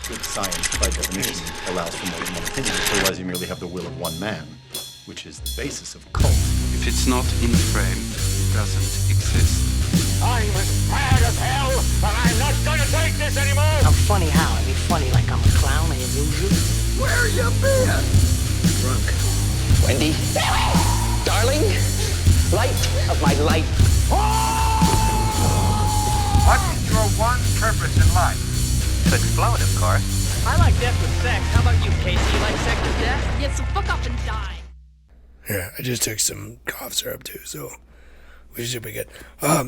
Good science, by definition, allows for more than one opinion. Otherwise, you merely have the will of one man, which is the basis of cult. If it's not in frame, it doesn't exist. I'm as mad as hell, and I'm not gonna take this anymore! I'm funny how? I mean funny like I'm a clown, I amuse you? Where you been? Drunk. Wendy? Darling? Light of my life. What is your one purpose in life? To explode, of course. I like death with sex. How about you, Casey? You like sex with death? Yeah, so fuck up and die. Yeah, I just took some cough syrup too, so we should be good.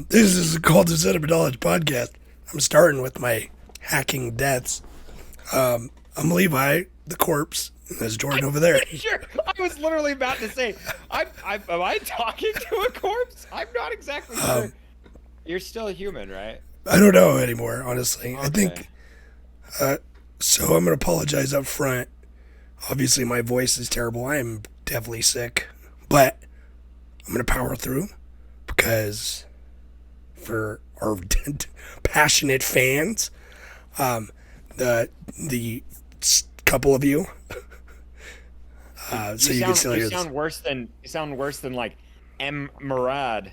This is the Cult of Knowledge podcast. I'm starting with my hacking deaths. I'm Levi, the corpse, and there's Jordan over there. Sure, I was literally about to say, am I talking to a corpse? I'm not exactly sure. You're still a human, right? I don't know anymore, honestly. Okay. I think, so I'm going to apologize up front. Obviously, my voice is terrible. I am definitely sick, but I'm going to power through because for our passionate fans, the couple of you, so you can still hear you this. sound worse than like M. Murad,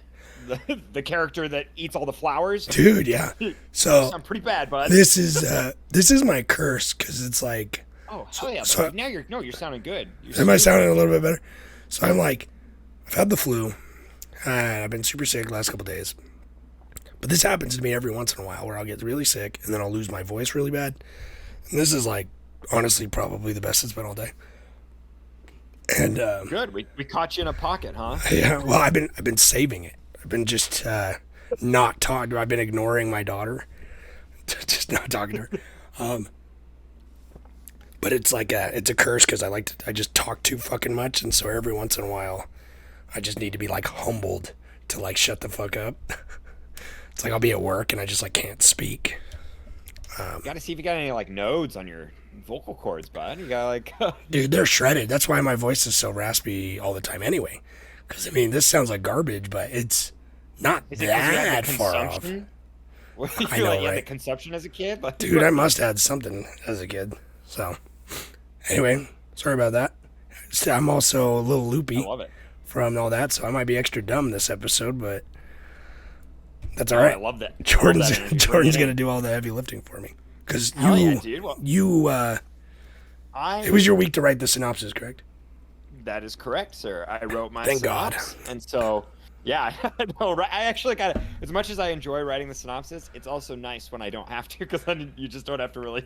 the character that eats all the flowers. Dude, yeah. So you sound pretty bad, bud. this is my curse because it's like. Oh hell yeah! So- now you're sounding good. Am I sounding a little bit better? So I'm like, I've had the flu. I've been super sick the last couple days. But this happens to me every once in a while where I'll get really sick and then I'll lose my voice really bad. And this is like, honestly, probably the best it's been all day. And good. We caught you in a pocket, huh? yeah, well, I've been saving it. I've been just not talking. I've been ignoring my daughter, just not talking to her. But it's like it's a curse because I just talk too fucking much, and so every once in a while, I just need to be like humbled to like shut the fuck up. It's like I'll be at work and I just like can't speak. Got to see if you got any like nodes on your vocal cords, bud. You got like. Dude, they're shredded. That's why my voice is so raspy all the time anyway. Because I mean, this sounds like garbage, but it's not that far off. I know, like, you had the right? conception as a kid, like, Dude, I must have had something as a kid. So, anyway, sorry about that. I'm also a little loopy I love it. from all that, so I might be extra dumb this episode, but that's all right. I love that. Jordan's gonna do all the heavy lifting for me because it was your week to write the synopsis, correct? That is correct, sir. I wrote my Thank God. synopsis, and so yeah, I know, right? I actually got as much as I enjoy writing the synopsis, it's also nice when I don't have to because then you just don't have to really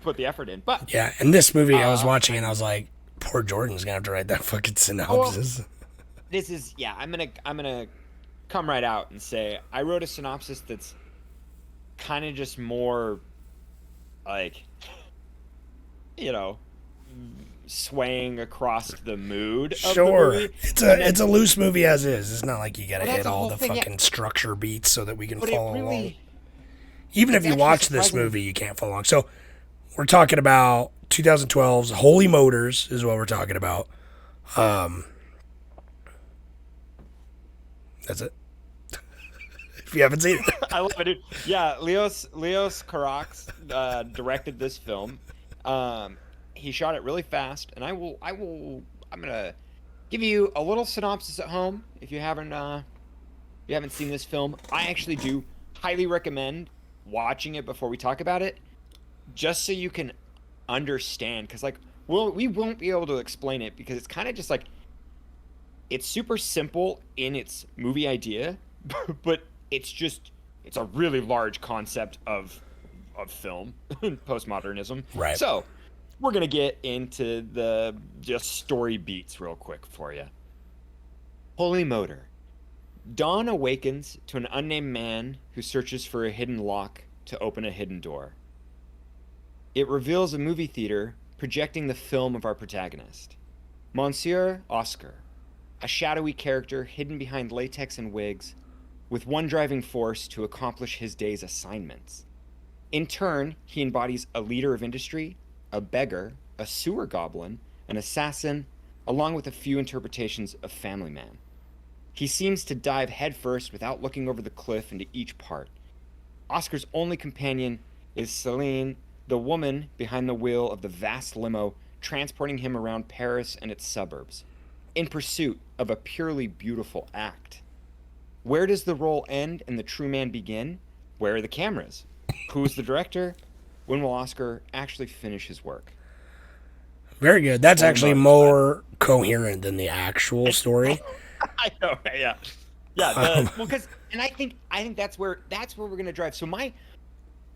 put the effort in. But yeah, and this movie I was watching and I was like, poor Jordan's gonna have to write that fucking synopsis. This is I'm gonna come right out and say I wrote a synopsis that's kind of just more like, you know, swaying across the mood of the movie. It's a loose movie as is. It's not like you gotta hit all the thing, fucking structure beats so that we can But follow it along. really, Even if you actually watch this surprising. movie, you can't follow along. So we're talking about 2012's Holy Motors is what we're talking about. That's it. If you haven't seen it. I love it, dude. Yeah, Leos Carax directed this film. He shot it really fast, and I'm gonna give you a little synopsis at home if you haven't seen this film. I actually do highly recommend watching it before we talk about it, just so you can understand. Because like, we won't be able to explain it because it's kind of just like it's super simple in its movie idea, but it's a really large concept of film, postmodernism. Right. So we're gonna get into the just story beats real quick for you. Holy Motor. Dawn awakens to an unnamed man who searches for a hidden lock to open a hidden door. It reveals a movie theater projecting the film of our protagonist, Monsieur Oscar, a shadowy character hidden behind latex and wigs, with one driving force to accomplish his day's assignments. In turn, he embodies a leader of industry, a beggar, a sewer goblin, an assassin, along with a few interpretations of family man. He seems to dive headfirst without looking over the cliff into each part. Oscar's only companion is Celine the woman behind the wheel of the vast limo transporting him around Paris and its suburbs, in pursuit of a purely beautiful act. Where does the role end and the true man begin? Where are the cameras? Who's the director? When will Oscar actually finish his work? Very good. That's Holy actually moly. more coherent than the actual story. I know, yeah, yeah. Well, because, and I think that's where we're gonna drive. So my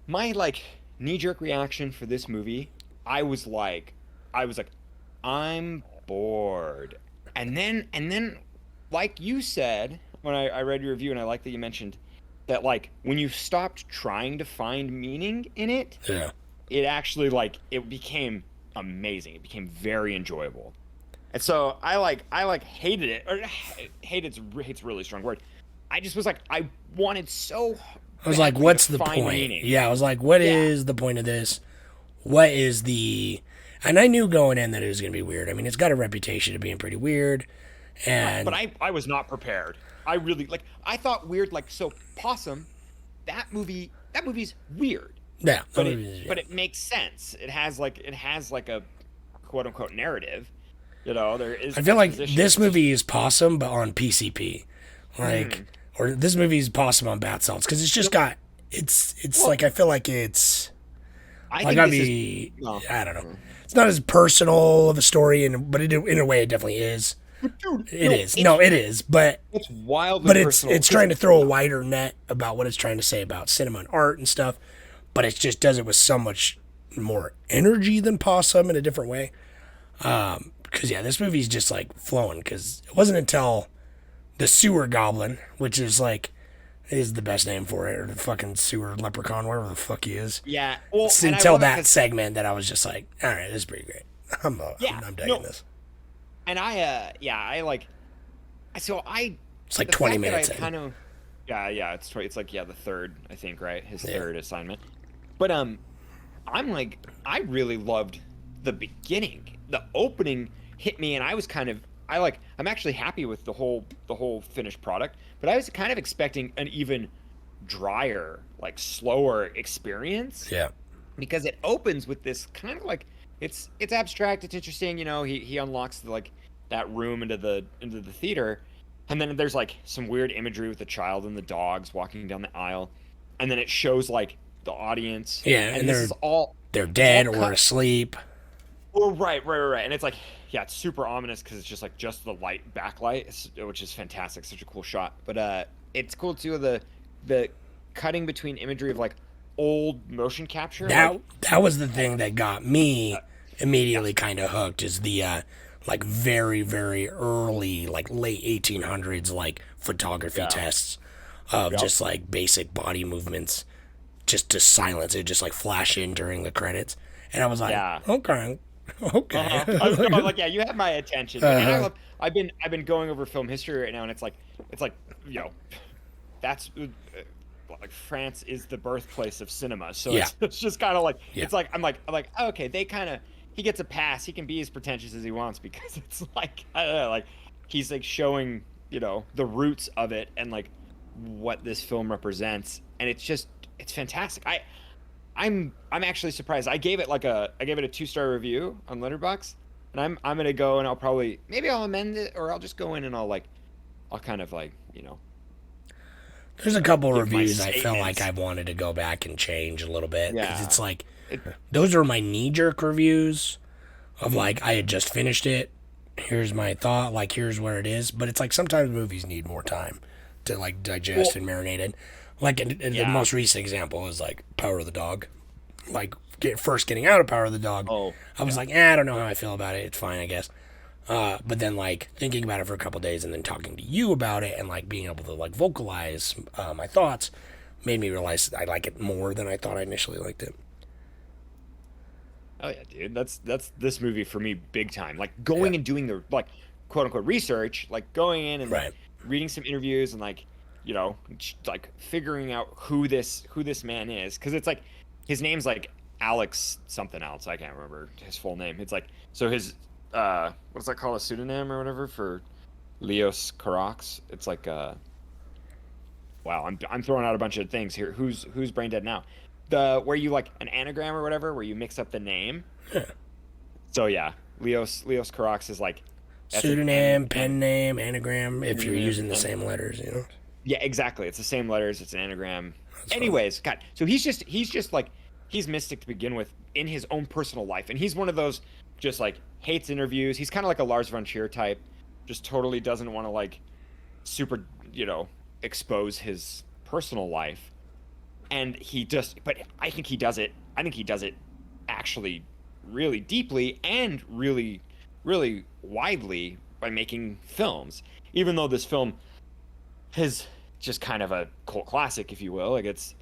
like knee-jerk reaction for this movie, I was like, I'm bored, and then, like you said when I read your review, and I like that you mentioned that, like, when you stopped trying to find meaning in it, Yeah. it actually, like, it became amazing. It became very enjoyable. And so I hated it. Or hate's a really strong word. I just was like, I wanted so I was like, badly what's to the find point? meaning. Yeah, I was like, what is the point of this? What is the... And I knew going in that it was going to be weird. I mean, it's got a reputation of being pretty weird. And But I was not prepared. I really, like, I thought weird, like, so Possum, that movie's weird. yeah, But it makes sense. It has like a quote unquote narrative. You know, there is. I feel like exposition. this movie is Possum, but on PCP. Like, or this movie is Possum on bath salts. Because it's just got... It's like, I feel like it's... I Like, think I this mean, is, I don't know. It's not as personal of a story, but in a way, it definitely is. dude, It is. But It's wildly but personal. it's trying to throw a wider net about what it's trying to say about cinema and art and stuff. But it just does it with so much more energy than Possum in a different way. Because this movie's just like flowing. Because it wasn't until the sewer goblin, which is the best name for it, or the fucking sewer leprechaun, whatever the fuck he is. Yeah. Well, It's and I until love it that 'cause- segment that I was just like, all right, this is pretty great. I'm digging this. And I like. So I. It's like the 20 fact that minutes I in. kind of. Yeah. It's like the third, I think, right? His third assignment. But I'm like, I really loved the beginning. The opening hit me, and I was kind of. I'm actually happy with the whole finished product, but I was kind of expecting an even drier, like slower experience. Yeah. Because it opens with this kind of like it's abstract, it's interesting, you know, he unlocks that room into the theater, and then there's like some weird imagery with the child and the dogs walking down the aisle, and then it shows like the audience. Yeah, and this is all They're dead all or cut. asleep. Oh, right. And it's like, it's super ominous because it's just the light backlight, which is fantastic. Such a cool shot. But it's cool too, the cutting between imagery of like old motion capture. That was the thing that got me immediately kind of hooked, is the like very, very early, like late 1800s, like photography tests of just like basic body movements, just to silence it, just like flash in during the credits. And I was like, okay. I was like, you have my attention. And I've been going over film history right now, and it's like, you know, that's like France is the birthplace of cinema. So it's just kind of like, it's like, I'm like, oh, okay, he gets a pass. He can be as pretentious as he wants, because it's like, I don't know, like he's like showing, you know, the roots of it and like what this film represents. And it's fantastic. I'm actually surprised. I gave it a 2-star review on Letterboxd, and I'm gonna go, and I'll amend it, or I'll just go in and I'll kind of like, you know. There's a couple Give my reviews I felt statements. like I wanted to go back and change a little bit, because Yeah. it's like those are my knee-jerk reviews of like, I had just finished it. Here's my thought. Like, here's where it is. But it's like sometimes movies need more time to like digest and marinate it. Like the most recent example is like Power of the Dog. Like first getting out of Power of the Dog, I was like, I don't know how I feel about it. It's fine, I guess. But then like thinking about it for a couple days and then talking to you about it and like being able to like vocalize my thoughts made me realize I like it more than I thought I initially liked it. Oh yeah, dude, that's this movie for me big time. Like going and doing the like quote unquote research, like going in and like, reading some interviews and like, you know, like figuring out who this man is, because it's like his name's like Alex something else. I can't remember his full name. It's like, so his what's that called, a pseudonym or whatever for Leos Carax? It's like wow, I'm throwing out a bunch of things here. Who's brain dead now? the where you like an anagram or whatever, where you mix up the name. Yeah. So yeah, Leos Carax is like Pseudonym, pen name, anagram, if you're using the same letters, you know? Yeah, exactly. It's the same letters. It's an anagram. Anyways, God, so he's just like he's mystic to begin with in his own personal life, and he's one of those just like hates interviews. He's kind of like a Lars von Trier type, just totally doesn't want to like super expose his personal life, and but I think he does it. I think he does it actually really deeply and really widely by making films. Even though this film is just kind of a cult classic, if you will, like it's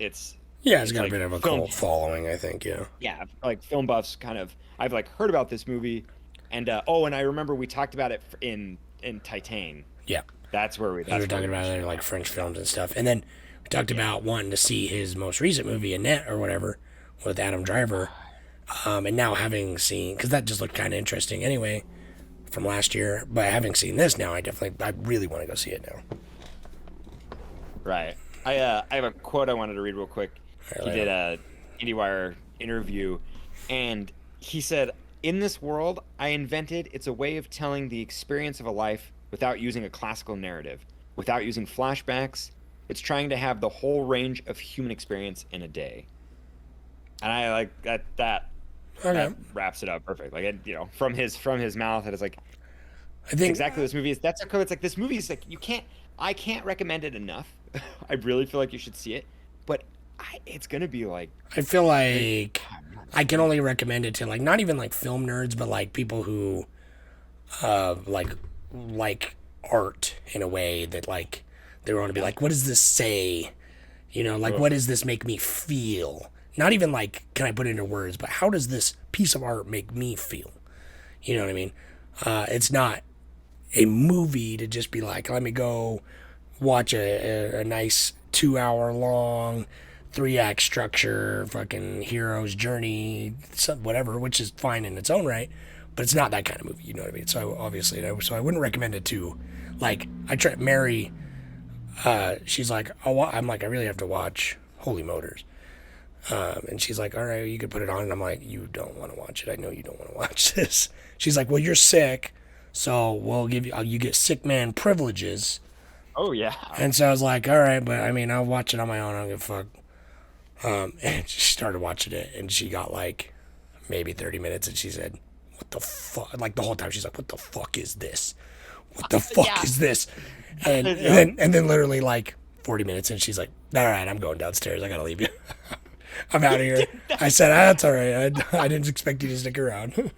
Yeah, it's got like a bit of a film- cult following, I think, yeah. yeah, like film buffs kind of I've like heard about this movie, and and I remember we talked about it in Titan. Yeah. That's where we. We were talking about it, like French films and stuff. And then we talked about wanting to see his most recent movie, Annette or whatever, with Adam Driver. And now having seen, because that just looked kind of interesting anyway from last year. But having seen this now, I really want to go see it now. Right. I have a quote I wanted to read real quick. He did a IndieWire interview, and he said, "In this world I invented, it's a way of telling the experience of a life without using a classical narrative, without using flashbacks. It's trying to have the whole range of human experience in a day." And I like that wraps it up perfect. Like from his mouth, and it's like I think exactly this movie is. That's it's like this movie is like I can't recommend it enough. I really feel like you should see it, but it's gonna be like. I feel like I can only recommend it to like not even like film nerds, but like people who like art in a way that like they want to be like, what does this say? Like what does this make me feel? Not even like can I put it into words, but how does this piece of art make me feel? You know what I mean? It's not a movie to just be like, let me go watch a nice 2-hour long 3-act structure, fucking hero's journey, whatever, which is fine in its own right, but it's not that kind of movie, you know what I mean? So obviously, so I wouldn't recommend it to, like, Mary, she's like, I'm like, I really have to watch Holy Motors. And she's like, all right, you could put it on. And I'm like, you don't want to watch it. I know you don't want to watch this. She's like, well, you're sick, so we'll give you get sick man privileges. Oh yeah. And so I was like, all right, but I mean, I'll watch it on my own. I don't give a fuck. And she started watching it, and she got like maybe 30 minutes, and she said, what the fuck? Like the whole time she's like, what the fuck is this? What the fuck is this? And then literally like 40 minutes, and she's like, all right, I'm going downstairs. I gotta leave you. I'm out of here. I said, that's all right. I didn't expect you to stick around.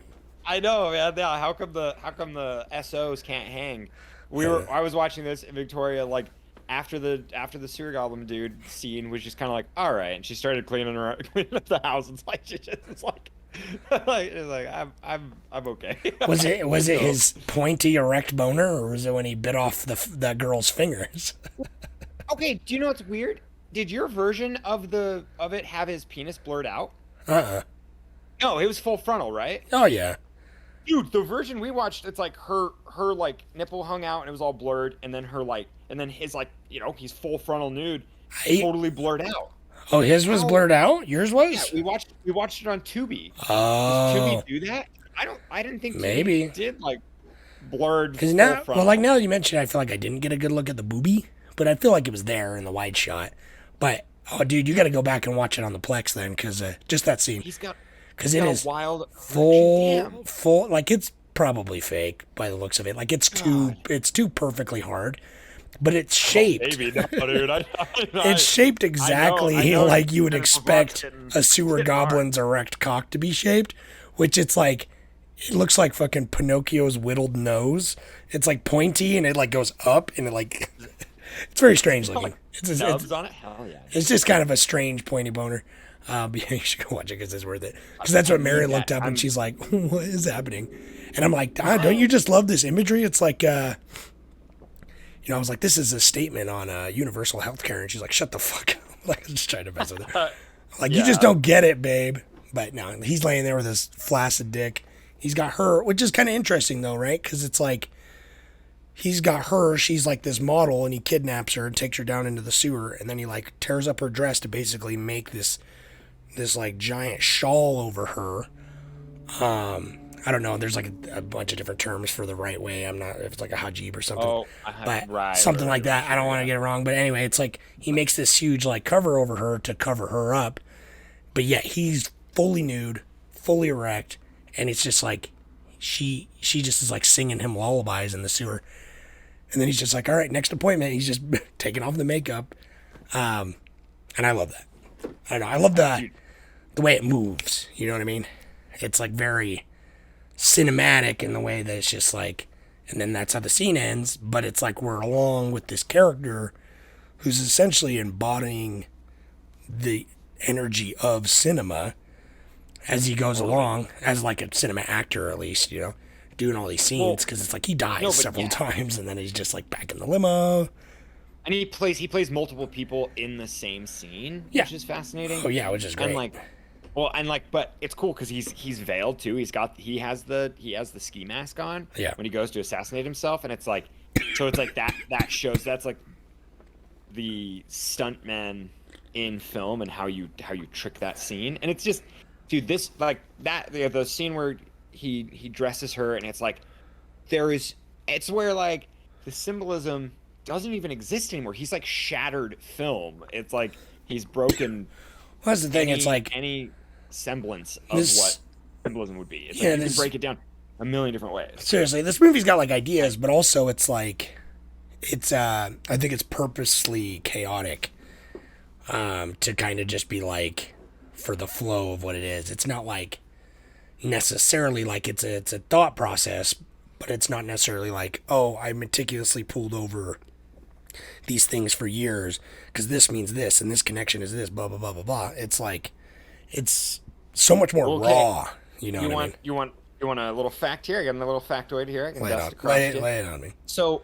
I know, man. Yeah, how come the SOs can't hang? I was watching this in Victoria, like after the sewer goblin dude scene was just kind of like, all right, and she started cleaning up the house. It's like it's like I'm okay. Was it his pointy erect boner, or was it when he bit off the girl's fingers? Okay, do you know what's weird? Did your version of it have his penis blurred out? No, it was full frontal, right? Oh yeah. Dude, the version we watched, it's like her like nipple hung out and it was all blurred, and then his like he's full frontal nude, totally blurred out. Oh, his was blurred out. Yours was. Yeah, we watched it on Tubi. Oh. Does Tubi do that? I didn't think maybe Tubi did like blurred. Because now, well, like now that you mentioned, I feel like I didn't get a good look at the boobie, but I feel like it was there in the wide shot. But oh, dude, you got to go back and watch it on the Plex then, because just that scene. Because it is wild, full, like it's probably fake by the looks of it. Like it's too perfectly hard, but it's shaped. Maybe no, dude. It's shaped exactly I know like you would expect a sewer goblin's erect cock to be shaped, which it looks like fucking Pinocchio's whittled nose. It's like pointy and it like goes up and it like it's very strange looking. It's on it. Hell yeah. It's just kind of a strange pointy boner. But yeah, you should go watch it because it's worth it. Because that's what Mary looked up and she's like, what is happening? And I'm like, don't you just love this imagery? It's like, I was like, this is a statement on universal healthcare. And she's like, shut the fuck up. Like, I'm just trying to mess with her. Like, you just don't get it, babe. But no, he's laying there with his flaccid dick. He's got her, which is kind of interesting though, right? Because it's like, he's got her, she's like this model, and he kidnaps her and takes her down into the sewer. And then he like tears up her dress to basically make this this like giant shawl over her. I don't know. There's like a bunch of different terms for the right way. I'm not if it's like a hajib or something. Oh, But something like that. I don't want to get it wrong. But anyway, it's like he makes this huge like cover over her to cover her up. But yet he's fully nude, fully erect, and it's just like she just is like singing him lullabies in the sewer. And then he's just like, all right, next appointment. He's just taking off the makeup. And I love that. I don't know. I love the way it moves. You know what I mean? It's like very cinematic in the way that it's just like, and then that's how the scene ends. But it's like we're along with this character who's essentially embodying the energy of cinema as he goes along, as like a cinema actor at least, you know, doing all these scenes, because it's like he dies several times and then he's just like back in the limo. And he plays multiple people in the same scene, which is fascinating. Oh yeah, which is great. But it's cool because he's veiled too. He has the ski mask on when he goes to assassinate himself, and it's like, so it's like that shows that's like the stuntman in film and how you trick that scene. And it's just, dude, this like that the scene where he dresses her, and it's like it's where like the symbolism doesn't even exist anymore. He's like shattered film. It's like he's broken. Well, that's the thing. It's like any semblance of what symbolism would be. It's like you can break it down a million different ways. Seriously, this movie's got like ideas, but also it's like I think it's purposely chaotic to kind of just be like for the flow of what it is. It's not like necessarily like it's a thought process, but it's not necessarily like, oh, I meticulously pulled over these things for years because this means this and this connection is this, blah blah blah blah blah. It's like it's so much more raw. You know what I mean? You want a little fact here? I got a little factoid here. I can lay it on me. So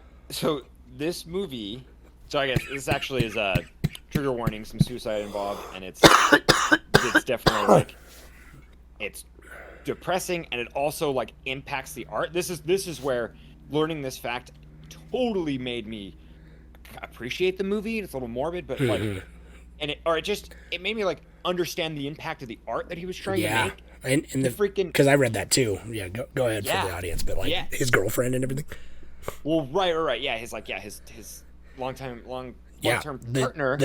this movie. So I guess this actually is a trigger warning. Some suicide involved, and it's definitely like it's depressing, and it also like impacts the art. This is where learning this fact totally made me appreciate the movie. It's a little morbid, but like, and it made me like understand the impact of the art that he was trying to make. And the freaking, because I read that too. Yeah, go ahead for the audience, but like his girlfriend and everything. Well, right. Yeah, his long-term partner,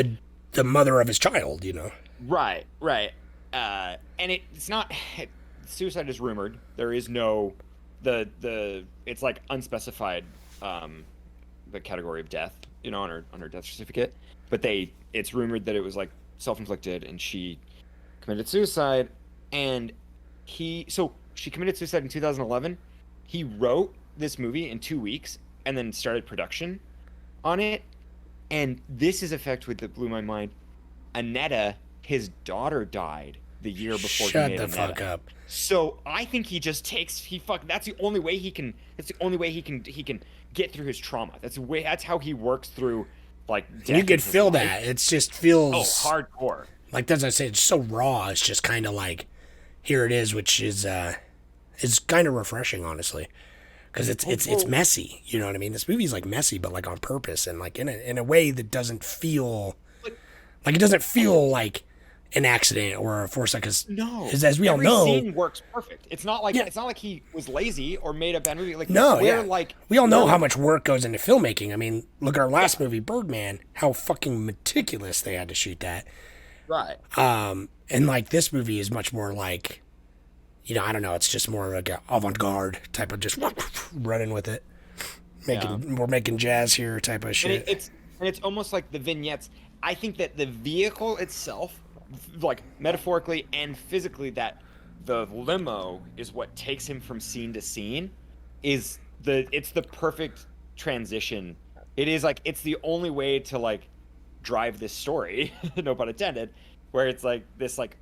the mother of his child. You know. Right. And it's not. Suicide is rumored. There is no it's like unspecified the category of death, you know, on her death certificate. But it's rumored that it was like self-inflicted and she committed suicide, and she committed suicide in 2011. He wrote this movie in 2 weeks and then started production on it. And this is a fact that blew my mind. Annetta, his daughter, died the year before he made Annetta. Shut the fuck up. So I think he just that's the only way he can get through his trauma. That's how he works through like death. You could feel that. It just feels hardcore. Like as I say, it's so raw. It's just kind of like, here it is, which is kind of refreshing, honestly, because it's messy. You know what I mean? This movie's like messy, but like on purpose, and like in a way that doesn't feel like it doesn't feel like an accident or a foresight. Because as we all know, every scene works perfect. It's not like he was lazy or made a bad movie. Like we all know how much work goes into filmmaking. I mean, look at our last movie, Birdman. How fucking meticulous they had to shoot that. Right. And like this movie is much more like, you know, I don't know. It's just more like an avant-garde type of just running with it, we're making jazz here type of shit. And it's almost like the vignettes. I think that the vehicle itself, like metaphorically and physically, that the limo is what takes him from scene to scene. It's the perfect transition. It is like it's the only way to like drive this story, no pun intended, where it's like this like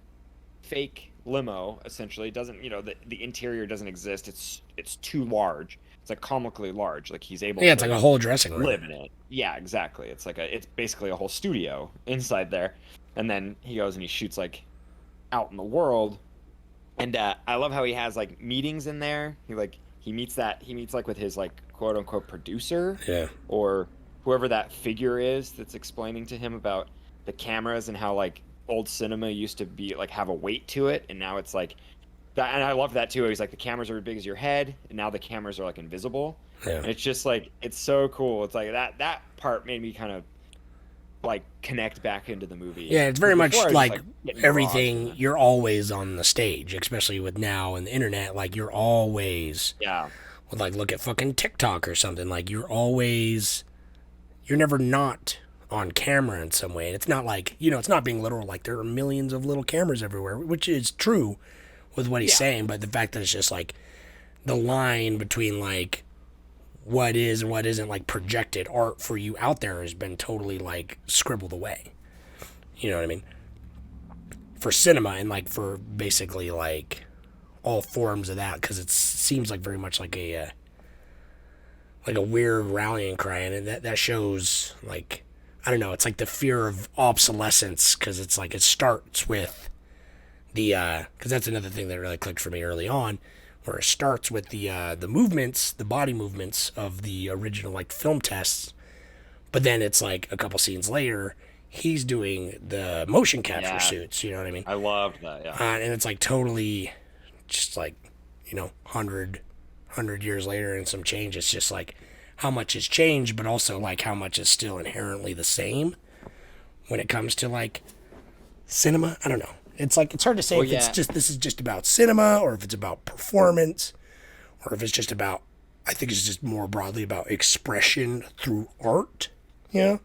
fake limo essentially doesn't, you know, the interior doesn't exist. It's too large. It's like comically large. Like he's able. It's like a whole dressing room. Live in it. Yeah, exactly. It's basically a whole studio inside there. And then he goes and he shoots like out in the world. And I love how he has like meetings in there. He meets like with his like quote unquote producer. Yeah. Or whoever that figure is that's explaining to him about the cameras and how like old cinema used to be like have a weight to it, and now it's like that. And I love that too. He's like the cameras are as big as your head, and now the cameras are like invisible. Yeah. And it's just like it's so cool. It's like that part made me kind of like connect back into the movie. Yeah, it's very much Before, I was like just, getting everything. lost. You're always on the stage, especially with now and the internet. Like you're always Yeah. with like look at fucking TikTok or something. Like you're never not on camera in some way. And it's not like, it's not being literal. Like there are millions of little cameras everywhere, which is true with what he's saying. But the fact that it's just like the line between like what is and what isn't like projected art for you out there has been totally like scribbled away. You know what I mean? For cinema and like for basically like all forms of that, because it seems like very much like a weird rallying cry, and that shows like, I don't know, it's like the fear of obsolescence, because it's like it starts with the because that's another thing that really clicked for me early on, where it starts with the movements, the body movements of the original like film tests, but then it's like a couple scenes later he's doing the motion capture suits. You know what I mean? I loved that. Yeah. And it's like totally just like 100 years later and some change. It's just like how much has changed, but also like how much is still inherently the same when it comes to like cinema. I don't know. It's like it's hard to say if it's just this is just about cinema, or if it's about performance, or if it's just about, I think it's just more broadly about expression through art. Yeah.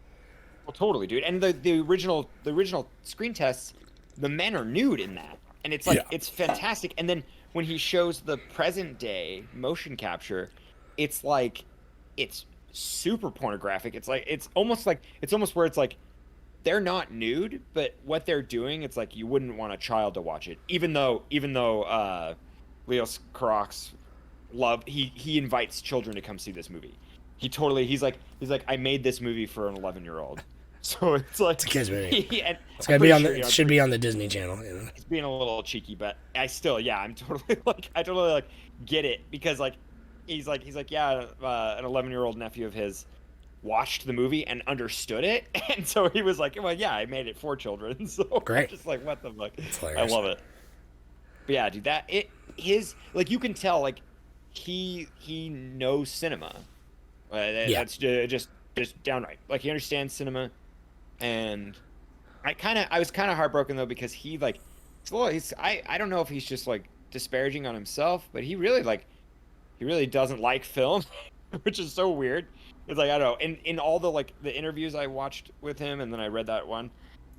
Well, totally, dude. And the original screen tests, the men are nude in that, and it's like it's fantastic. And then when he shows the present day motion capture, it's like it's super pornographic. It's almost where it's like they're not nude, but what they're doing, it's like you wouldn't want a child to watch it. Even though Leos Carax he invites children to come see this movie. He's like I made this movie for an 11-year-old. So it's like It's a kids movie. It's gotta be on the should be on the Disney Channel. It's being a little cheeky, but I still I'm totally like get it, because like he's like an 11-year-old nephew of his watched the movie and understood it, and so he was like, well, yeah, I made it for children. So great. Just like, what the fuck? I love it. But yeah, dude, his like, you can tell like he knows cinema. That's just downright like he understands cinema. And I was kind of heartbroken though, because he like I don't know if he's just like disparaging on himself, but he really doesn't like film, which is so weird. It's like, I don't know, in all the like the interviews I watched with him, and then I read that one,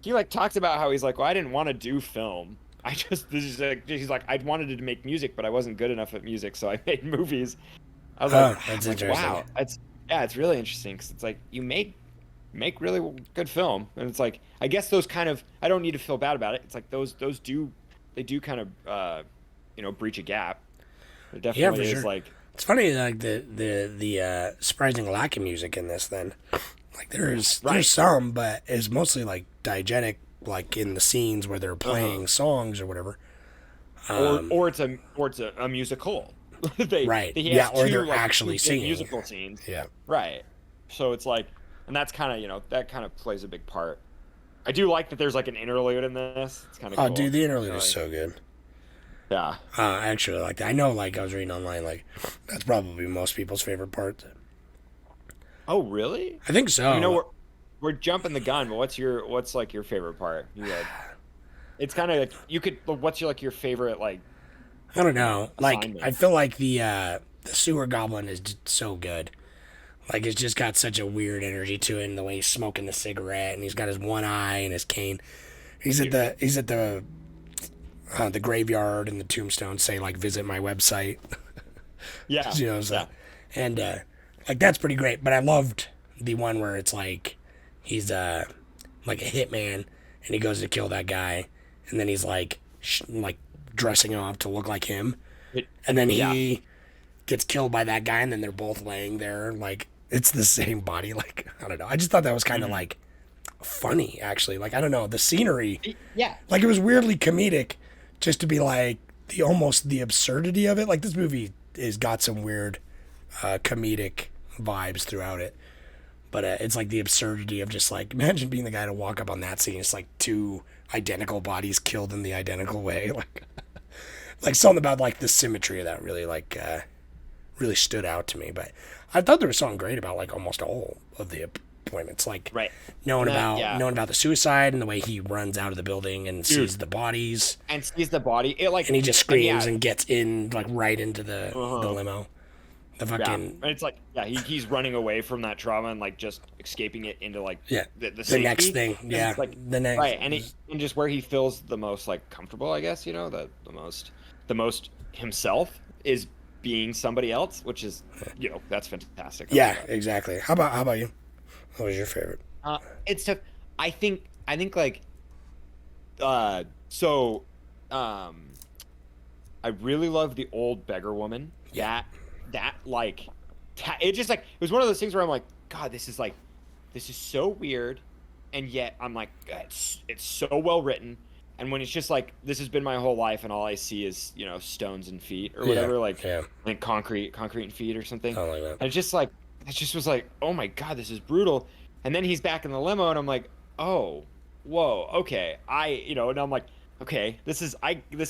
he like talks about how he's like, well, I didn't want to do film. He's like, I wanted to make music, but I wasn't good enough at music, so I made movies. I was that's like, interesting. wow, it's really interesting, because it's like you make really good film, and it's like, I guess those kind of, I don't need to feel bad about it. It's like those do kind of breach a gap. It definitely is. Like, it's funny, like the surprising lack of music in this. Then, like there's some, but it's mostly like diegetic, like in the scenes where they're playing songs or whatever. Or it's a musical. Or they're actually singing musical scenes. Yeah. Right. So it's like, and that's kind of that kind of plays a big part. I do like that there's like an interlude in this. It's kind of cool. Oh, dude, the interlude is so good. Yeah. I actually like that. I know, like I was reading online, like that's probably most people's favorite part. Oh, really? I think so. We're jumping the gun, but what's like your favorite part? It's kind of like what's your favorite, like, I don't know. Like, assignment? I feel like the sewer goblin is just so good. Like, it's just got such a weird energy to it, and the way he's smoking the cigarette, and he's got his one eye and his cane. He's at the graveyard, and the tombstones say like, visit my website. Yeah. And like that's pretty great. But I loved the one where it's like he's like a hitman, and he goes to kill that guy, and then he's like dressing up to look like him, and then he gets killed by that guy, and then they're both laying there like it's the same body. Like, I don't know. I just thought that was kind of like funny, actually. Like, I don't know, the scenery. Yeah. Like, it was weirdly comedic, just to be like the absurdity of it. Like, this movie has got some weird comedic vibes throughout it. But it's like the absurdity of just like, imagine being the guy to walk up on that scene. It's like two identical bodies killed in the identical way. Like something about like the symmetry of that really really stood out to me. But I thought there was something great about like almost all of the appointments, like Right. knowing about the suicide and the way he runs out of the building and sees the bodies And sees the body. It like and he just screams yeah. and gets in like right into the limo. The Yeah, fucking and it's like he's running away from that trauma and like just escaping it into like the safety. next thing. And Yeah, it's, like, the next right, and just where he feels the most like comfortable, I guess, the most himself is being somebody else, which is that's fantastic. Yeah, exactly. How about you? What was your favorite? It's tough. I think like I really love the old beggar woman. Yeah. That like it just like it was one of those things where I'm like, God, this is so weird, and yet I'm like, it's so well written. And when it's just like, this has been my whole life and all I see is stones and feet or whatever, like concrete and feet or something. I like that. And it just was like, oh my God, this is brutal. And then he's back in the limo and I'm like, oh, whoa, okay, and I'm like, okay, this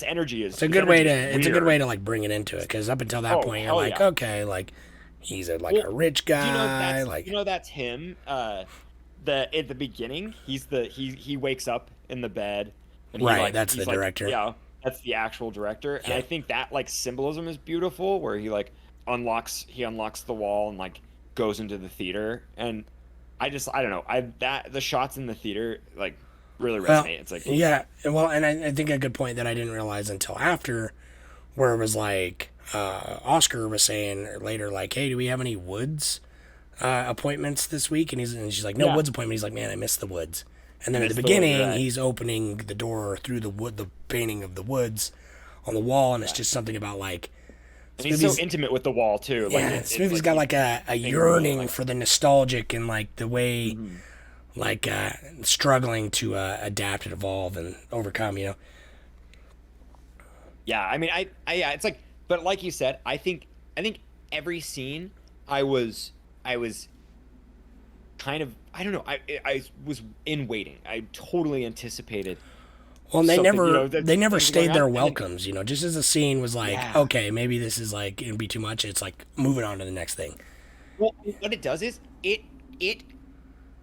energy is. It's a good way to like bring it into it, because up until that point you're like, okay, like he's a rich guy, that's him. At the beginning, he wakes up in the bed, and that's the director. Yeah, that's the actual director, and I think that like symbolism is beautiful, where he like unlocks the wall and like goes into the theater, and I don't know, the shots in the theater like really resonate. It's like and I think a good point that I didn't realize until after, where it was like Oscar was saying later, like, hey, do we have any Woods appointments this week? And she's like, no Woods appointment. He's like, man, I missed the Woods. And then at the beginning, he's opening the door through the painting of the Woods on the wall, and it's just something about like. And he's so intimate with the wall too. Yeah, this movie's got like a yearning for the nostalgic and like the way. Mm-hmm. Like struggling to adapt and evolve and overcome, Yeah, I mean, it's like, but like you said, I think every scene, I was kind of, I don't know, I was in waiting. I totally anticipated. Well, and they never stayed their welcomes, just as the scene was like, okay, maybe this is like it'd be too much. It's like moving on to the next thing. Well, what it does is it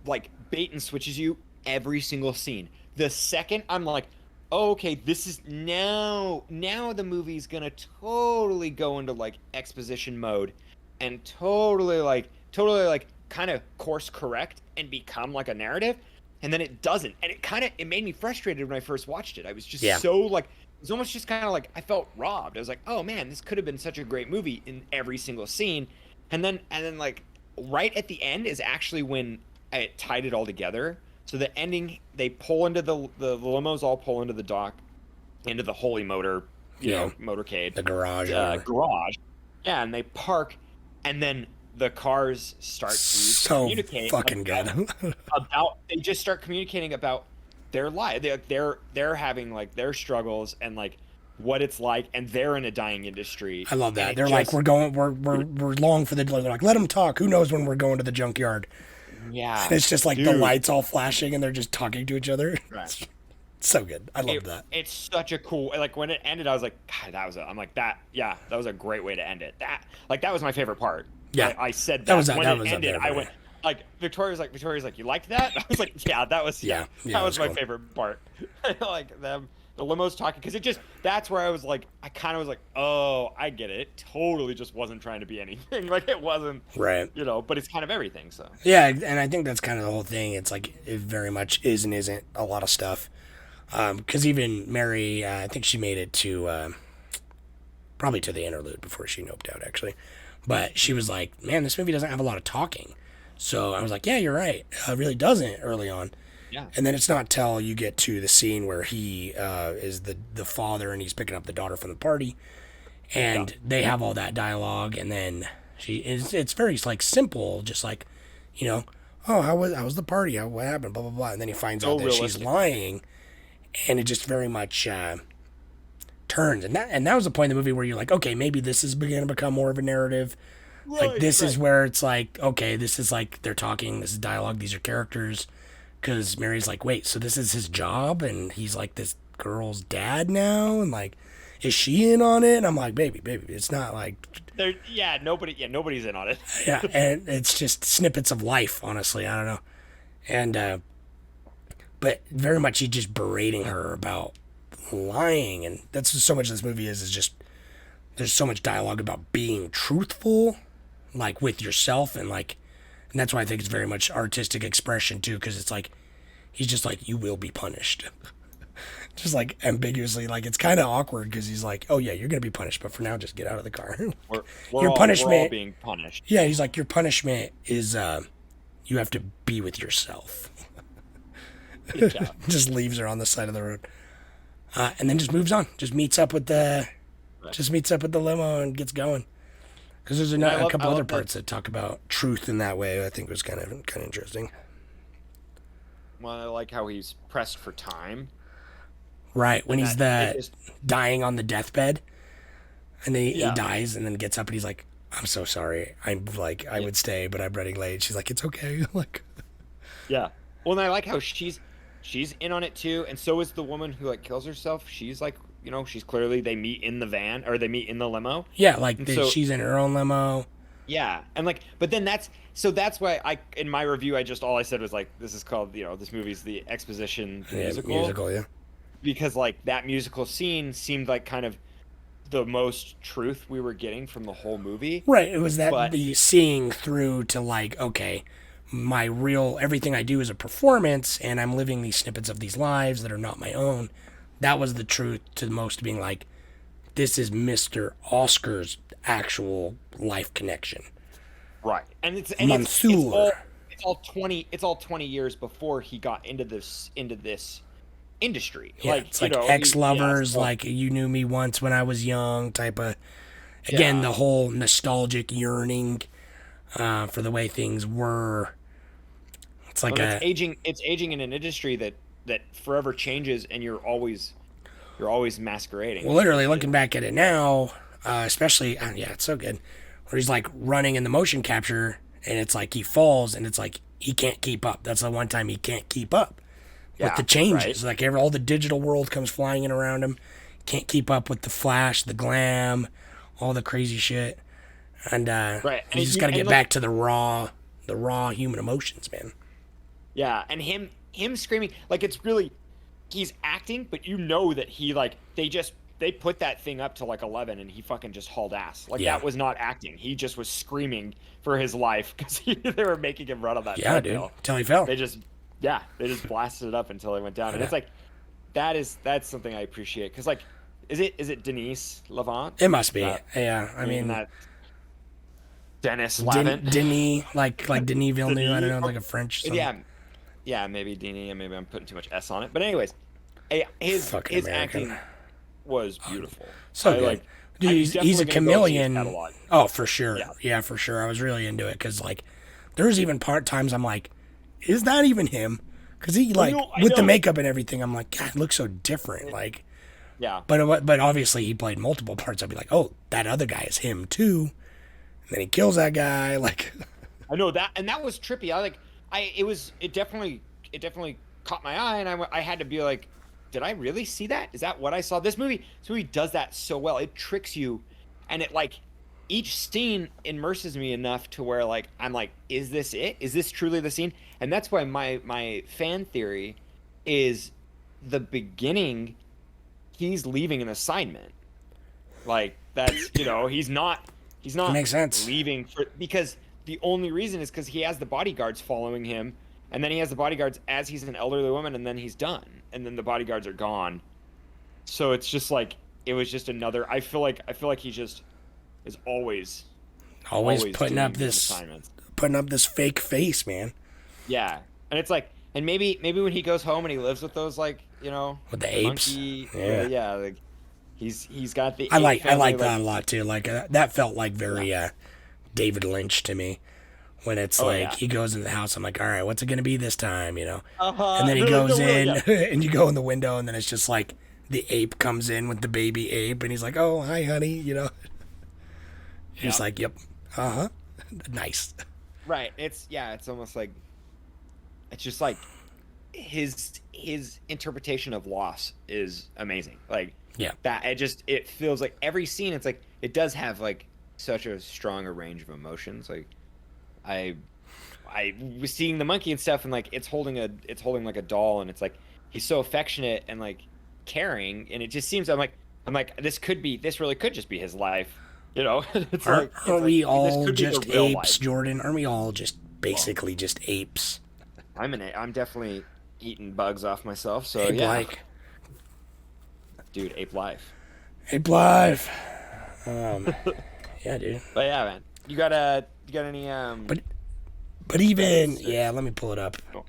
like bait and switches you every single scene. The second I'm like, oh, okay, this is now the movie's gonna totally go into like exposition mode and totally kind of course correct and become like a narrative, and then it doesn't, and it made me frustrated when I first watched it. I was just so like, it was almost just kind of like I felt robbed. I was like, oh man, this could have been such a great movie in every single scene, and then like right at the end is actually when it tied it all together. So the ending, they pull into the limos, all pull into the dock, into the holy motor, motorcade, the garage, yeah, and they park, and then the cars start to communicate. Fucking good. They just start communicating about their life. They're having like their struggles and like what it's like, and they're in a dying industry. I love that. They're like, we're long for the. They're like, let them talk. Who knows when we're going to the junkyard? Yeah, and it's just like the lights all flashing and they're just talking to each other. Right. So good. I love that. It's such a cool, like when it ended, I was like, God, I'm like that. Yeah, that was a great way to end it. That was my favorite part. Yeah, I said that when it ended. I went like Victoria's like, you liked that? I was like, yeah, that was that was my favorite part. Like them. The limo's talking, because that's where I was like, I kind of was like, oh, I get it. It totally just wasn't trying to be anything. Like it wasn't, right? But it's kind of everything. So yeah, and I think that's kind of the whole thing. It's like it very much is and isn't a lot of stuff. Because even Mary, I think she made it to probably to the interlude before she noped out, actually. But she was like, man, this movie doesn't have a lot of talking. So I was like, yeah, you're right. It really doesn't early on. Yeah. And then it's not till you get to the scene where he is the father and he's picking up the daughter from the party, and they have all that dialogue, and then it's very like simple, just like, oh, how was the party? What happened? Blah blah blah. And then he finds out that she's lying, and it just very much turns, and that was the point of the movie where you're like, okay, maybe this is beginning to become more of a narrative. Like, this is where it's like, okay, this is like, they're talking, this is dialogue, these are characters. Because Mary's like, wait, so this is his job? And he's like this girl's dad now? And like, is she in on it? And I'm like, baby, it's not like... nobody's in on it. Yeah, and it's just snippets of life, honestly. I don't know. And, but very much he's just berating her about lying. And that's so much of this movie is just, there's so much dialogue about being truthful, like with yourself, and like, and that's why I think it's very much artistic expression too, because it's like, he's just like, you will be punished. Just like ambiguously, like it's kind of awkward because he's like, oh yeah, you're going to be punished, but for now, just get out of the car. We're all being punished. Yeah, he's like, your punishment is you have to be with yourself. Yeah. Just leaves her on the side of the road. And then just moves on. Just meets up with the limo and gets going. Because there's a couple other parts that talk about truth in that way. I think was kind of interesting. Well, I like how he's pressed for time. Right, when he's dying on the deathbed, and then he dies, and then gets up and he's like, "I'm so sorry. I'm like, I would stay, but I'm running late." She's like, "It's okay." Like, yeah. Well, and I like how she's in on it too, and so is the woman who like kills herself. She's like, she's clearly, they meet in the van, or they meet in the limo. Yeah, like she's in her own limo. Yeah, and like, but then that's why in my review all I said was like, this is called, this movie's the exposition musical. Yeah. Because like that musical scene seemed like kind of the most truth we were getting from the whole movie. Right, it was the seeing through to like, okay, my real, everything I do is a performance, and I'm living these snippets of these lives that are not my own. That was the truth to most being like, this is Mr. Oscar's actual life connection. Right. And it's all 20 years before he got into this industry. Yeah, like, it's like ex-lovers, like you knew me once when I was young type of, again, the whole nostalgic yearning for the way things were. It's like it's aging in an industry that forever changes, and you're always masquerading. Well, literally looking back at it now, especially, it's so good, where he's like running in the motion capture, and it's like he falls, and it's like he can't keep up. That's the one time he can't keep up with the changes. Right. Like all the digital world comes flying in around him, can't keep up with the flash, the glam, all the crazy shit, and he's just got to get back to the raw human emotions, man. Yeah, and him screaming, like, it's really, he's acting, but that he, like, they put that thing up to like 11 and he fucking just hauled ass. Like, that was not acting. He just was screaming for his life because they were making him run on that treadmill. Dude, till he fell. They just blasted it up until he went down. And it's like, that's something I appreciate. Because, like, is it Denise Levant? It must be. I mean that Dennis Lavant. Denis, like Denis Villeneuve, I don't know, like a French something. Yeah, maybe Denis, and maybe I'm putting too much S on it. But anyways, his acting was beautiful. So good. Like, dude, he's a chameleon. Oh, for sure. Yeah, for sure. I was really into it because, like, there's even times I'm like, is that even him? Because he, like, with the makeup and everything, I'm like, God, it looks so different. Like, yeah. But obviously he played multiple parts. I'd be like, oh, that other guy is him too. And then he kills that guy. Like, I know that, and that was trippy. It definitely caught my eye, and I had to be like, did I really see that? Is that what I saw? This movie does that so well. It tricks you, and it, like, each scene immerses me enough to where, like, I'm like, is this it? Is this truly the scene? And that's why my fan theory is the beginning, he's leaving an assignment. Like, that's, he's not makes sense. Leaving because the only reason is because he has the bodyguards following him, and then he has the bodyguards as he's an elderly woman, and then he's done, and then the bodyguards are gone. So it's just like, it was just another. I feel like he just is always putting up this fake face, man. Yeah, and it's like, and maybe when he goes home and he lives with those, like, with the apes. Monkey, like he's got the. I like that a lot too. Like that felt like very David Lynch to me. When it's he goes in the house, I'm like, all right, what's it gonna be this time, And then he goes in, and you go in the window, and then it's just like the ape comes in with the baby ape, and he's like, oh, hi, honey, He's like, yep, nice. Right. It's almost like it's just like his interpretation of loss is amazing. Like Yeah. that it feels like every scene it's like it does have like such a strong range of emotions. Like I was seeing the monkey and stuff and like it's holding like a doll and it's like he's so affectionate and like caring and it just seems I'm like this really could just be his life. You know, Aren't we all just apes, Jordan? Aren't we all just basically just apes? I'm definitely eating bugs off myself. So Ape yeah, like, dude, ape life. ape life. Yeah, dude. But yeah, man, you got any But even let me pull it up. Oh.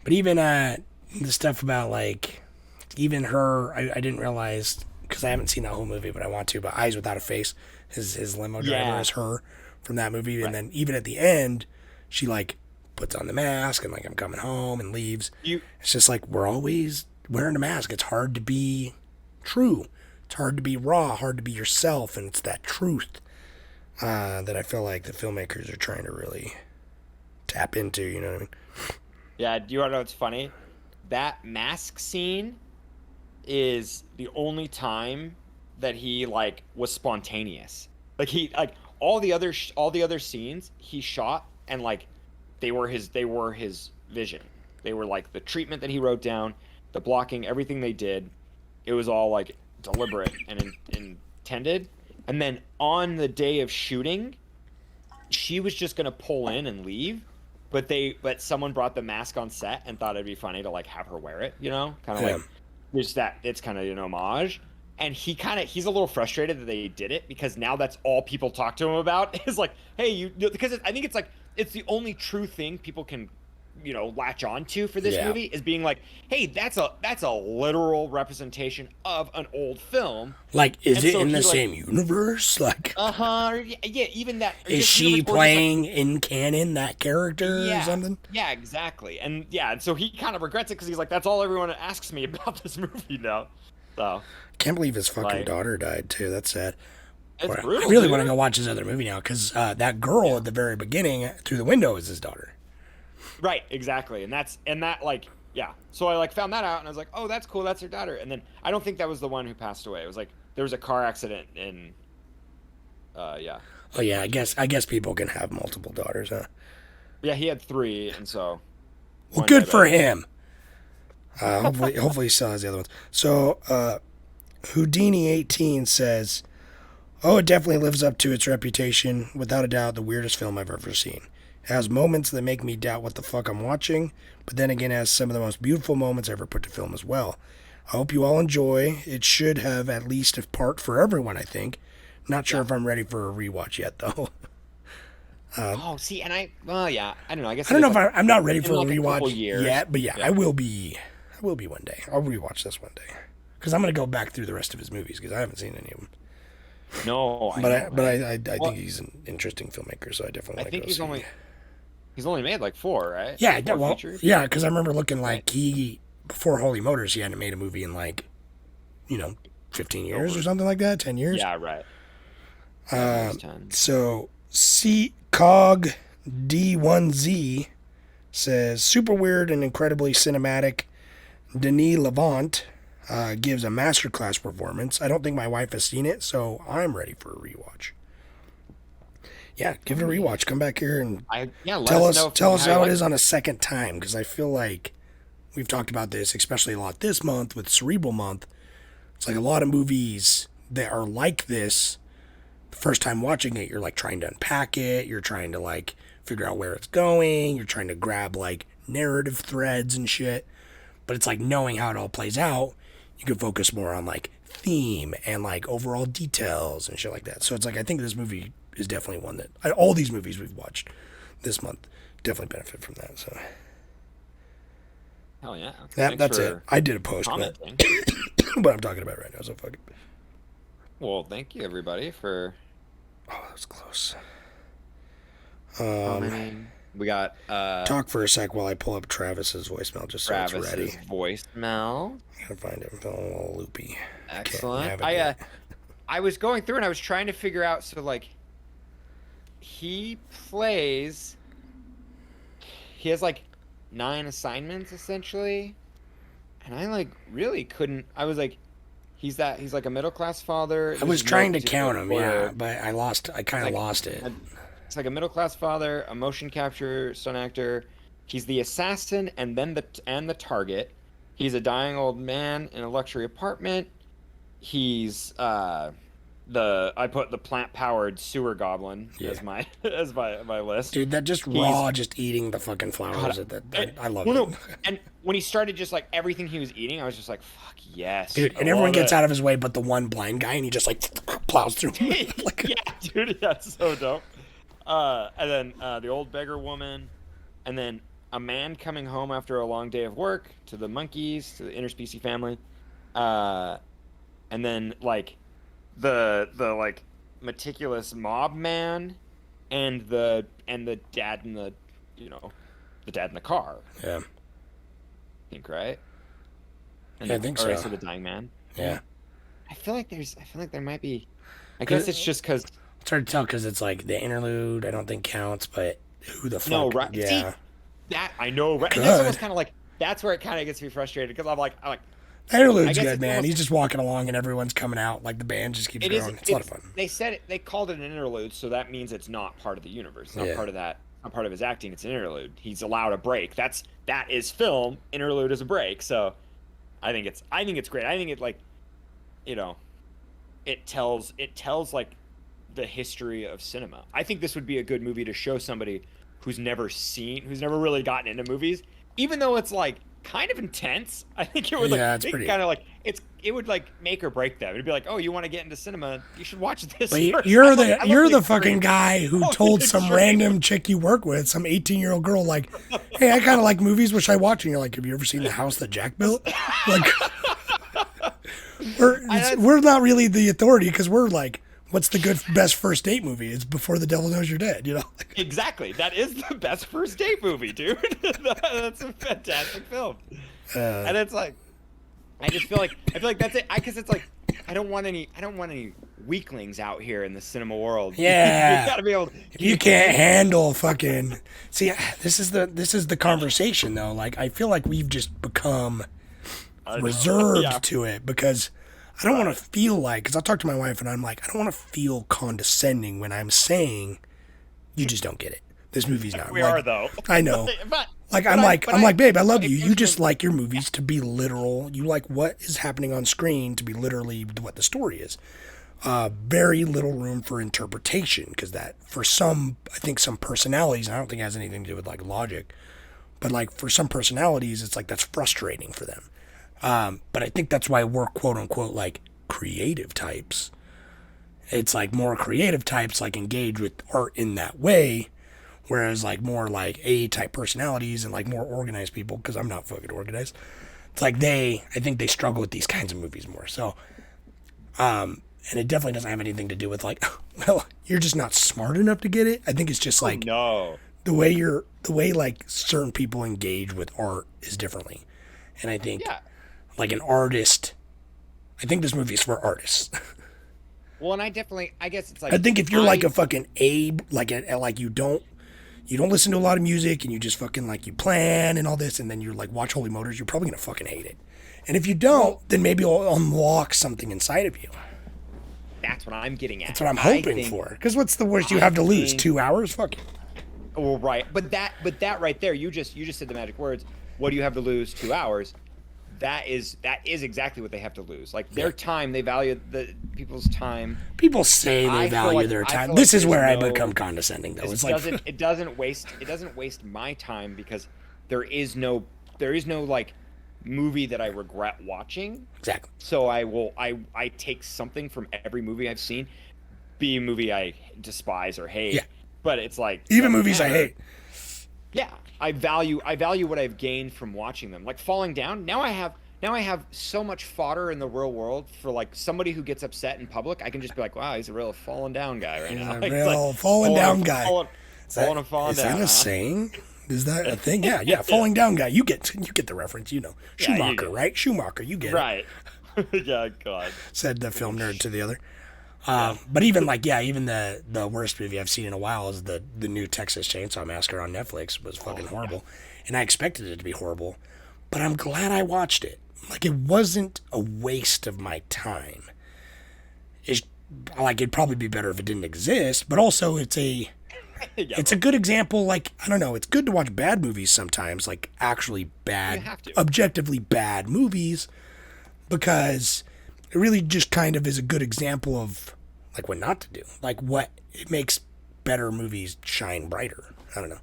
But even the stuff about like even her, I didn't realize because I haven't seen that whole movie, but I want to. But Eyes Without a Face, his limo driver is her from that movie, and then even at the end, she like puts on the mask and like I'm coming home and leaves. It's just like we're always wearing a mask. It's hard to be true. It's hard to be raw. Hard to be yourself, and it's that truth that I feel like the filmmakers are trying to really tap into. You know what I mean? Yeah. Do you want to know what's funny? That mask scene is the only time that he like was spontaneous. Like he like all the other scenes he shot and like they were his vision. They were like the treatment that he wrote down, the blocking, everything they did. It was all like deliberate and intended. And then on the day of shooting, she was just gonna pull in and leave, but someone brought the mask on set and thought it'd be funny to like have her wear it. You know, kind of like. There's that it's kind of an homage, and he's a little frustrated that they did it because now that's all people talk to him about is like, hey, because I think it's like it's the only true thing people can latch on to for this movie is being like, hey, that's a literal representation of an old film. Like, is it in the same universe? Like, yeah, even that. Is she playing in canon that character or something? Yeah, exactly, and so he kind of regrets it because he's like, that's all everyone asks me about this movie now. So can't believe his fucking daughter died too. That's sad. It's brutal, I really want to go watch his other movie now because that girl at the very beginning through the window is his daughter. Right, exactly, and that like So I like found that out, and I was like, oh, that's cool, that's her daughter. And then I don't think that was the one who passed away. It was like there was a car accident in. Oh yeah, I guess people can have multiple daughters, huh? Yeah, he had 3, and so. Well, good for him. Hopefully he still has the other ones. So Houdini18 says, "Oh, it definitely lives up to its reputation. Without a doubt, the weirdest film I've ever seen. It has moments that make me doubt what the fuck I'm watching, but then again, it has some of the most beautiful moments ever put to film as well. I hope you all enjoy. It should have at least a part for everyone, I think. Not sure if I'm ready for a rewatch yet, though." See, and I don't know. I guess I don't know if I'm not ready for a rewatch yet, but I will be. I will be one day. I'll rewatch this one day because I'm gonna go back through the rest of his movies because I haven't seen any of them. No, I think he's an interesting filmmaker, so I definitely. I think he's only made like 4, right? Yeah, because I remember looking like before Holy Motors, he hadn't made a movie in 15 years or something like that, 10 years. Yeah, right. So Cog D1Z says super weird and incredibly cinematic. Denis Lavant gives a masterclass performance. I don't think my wife has seen it, so I'm ready for a rewatch. Yeah, give it a rewatch. Come back here and tell us how it is on a second time, because I feel like we've talked about this, especially a lot this month with Cerebral Month. It's like a lot of movies that are like this. The first time watching it, you're like trying to unpack it. You're trying to like figure out where it's going. You're trying to grab like narrative threads and shit. But it's like knowing how it all plays out, you can focus more on like theme and like overall details and shit like that. So it's like I think this movie is definitely one that all these movies we've watched this month definitely benefit from that. So hell yeah, that's it. I did a post, but what I'm talking about right now, so fuck it. Well, thank you everybody for. Oh, that was close. We got talk for a sec while I pull up Travis's voicemail just so it's ready. Voicemail. Gotta find it. I'm feeling a little loopy. Excellent. I was going through and I was trying to figure out. So like, he plays. He has like 9 assignments essentially, and I like really couldn't. I was like, he's like a middle class father. I was There's trying to he's a count them, yeah, reporter. but I lost. I kind of Like, lost it. It's like a middle class father, a motion capture stunt actor. He's the assassin and then the target. He's a dying old man in a luxury apartment. He's I put the plant powered sewer goblin as my my list. Dude, that just just eating the fucking flowers. I love it. No, and when he started just like everything he was eating, I was just like, fuck yes. Dude, and everyone gets out of his way but the one blind guy, and he just like plows through him. Yeah, dude, that's so dope. And then the old beggar woman, and then a man coming home after a long day of work, to the monkeys, to the interspecies family, and then like the like meticulous mob man, and the dad in the the dad in the car. Yeah. I think, right? And Yeah, I think so. Or the dying man. Yeah. I feel like there might be. I guess it's just because. It's hard to tell because it's like the interlude. I don't think counts, but who the fuck? No, right? Yeah. See, that I know, right? And that's almost kind of like that's where it kind of gets me frustrated because I'm like. The interlude's I guess good, it's man. almost- He's just walking along and everyone's coming out. Like the band just keeps growing. It's a lot of fun. They said they called it an interlude, so that means it's not part of the universe. It's not part of that. Not part of his acting. It's an interlude. He's allowed a break. That is film. Interlude is a break. So, I think it's great. I think it like, it tells like the history of cinema. I think this would be a good movie to show somebody who's never really gotten into movies, even though it's like kind of intense. I think it would it would like make or break them. It'd be like, oh, you want to get into cinema, you should watch this. But you're the fucking guy who told some random chick you work with, some 18-year-old girl, like, hey, I kind of like movies, which I watch, and you're like, have you ever seen The House That Jack Built? Like, we're not really the authority because we're like, what's the best first date movie? It's Before the Devil Knows You're Dead, Exactly. That is the best first date movie, dude. That's a fantastic film. And it's like, I feel like that's it. Because it's like, I don't want any weaklings out here in the cinema world. Yeah. You gotta be able. You can't handle fucking. See, this is the conversation though. Like, I feel like we've just become reserved to it because I don't want to feel like, because I talk to my wife and I'm like, I don't want to feel condescending when I'm saying you just don't get it. This movie's not. We are though. I know. I'm like, babe, I love you. You just like your movies to be literal. You like what is happening on screen to be literally what the story is. Very little room for interpretation because that for some, I think some personalities, I don't think it has anything to do with like logic, but like for some personalities, it's like that's frustrating for them. But I think that's why we're quote unquote like creative types. It's like more creative types like engage with art in that way. Whereas like more like A-type personalities and like more organized people, because I'm not fucking organized. It's like I think they struggle with these kinds of movies more. So, and it definitely doesn't have anything to do with like, well, you're just not smart enough to get it. I think it's just like the way like certain people engage with art is differently. And I think like an artist, I think this movie is for artists. Well, and I guess it's like, I think if you're like a fucking Abe, like you don't listen to a lot of music and you just fucking like you plan and all this and then you're like watch Holy Motors, you're probably gonna fucking hate it. And if you don't, then maybe it'll unlock something inside of you. That's what I'm getting at. That's what I'm hoping for. Because what's the worst you have to lose? 2 hours? Fuck it. Well, right, but that right there, you just said the magic words. What do you have to lose? 2 hours. That is exactly what they have to lose. Like their time, they value the people's time. People say they value their time. This is where I become condescending, though. It's like it doesn't waste my time because there is no like movie that I regret watching. Exactly. So I take something from every movie I've seen, be a movie I despise or hate. Yeah. But it's like even movies I hate. Yeah, I value what I've gained from watching them. Like Falling Down. Now I have so much fodder in the real world for like somebody who gets upset in public. I can just be like, wow, he's a real falling down guy right now. He's a real falling down guy. Is that a saying? Is that a thing? Yeah, falling down guy. You get the reference, Schumacher, right? Schumacher, you get it. Right. Yeah, God. Said the film nerd to the other. But even even the worst movie I've seen in a while is the new Texas Chainsaw Massacre on Netflix was fucking horrible, and I expected it to be horrible, but I'm glad I watched it. Like, it wasn't a waste of my time. It'd probably be better if it didn't exist, but also it's a good example. Like, I don't know, it's good to watch bad movies sometimes, like actually bad, objectively bad movies, because it really just kind of is a good example of like what not to do. Like, what it makes better movies shine brighter. I don't know,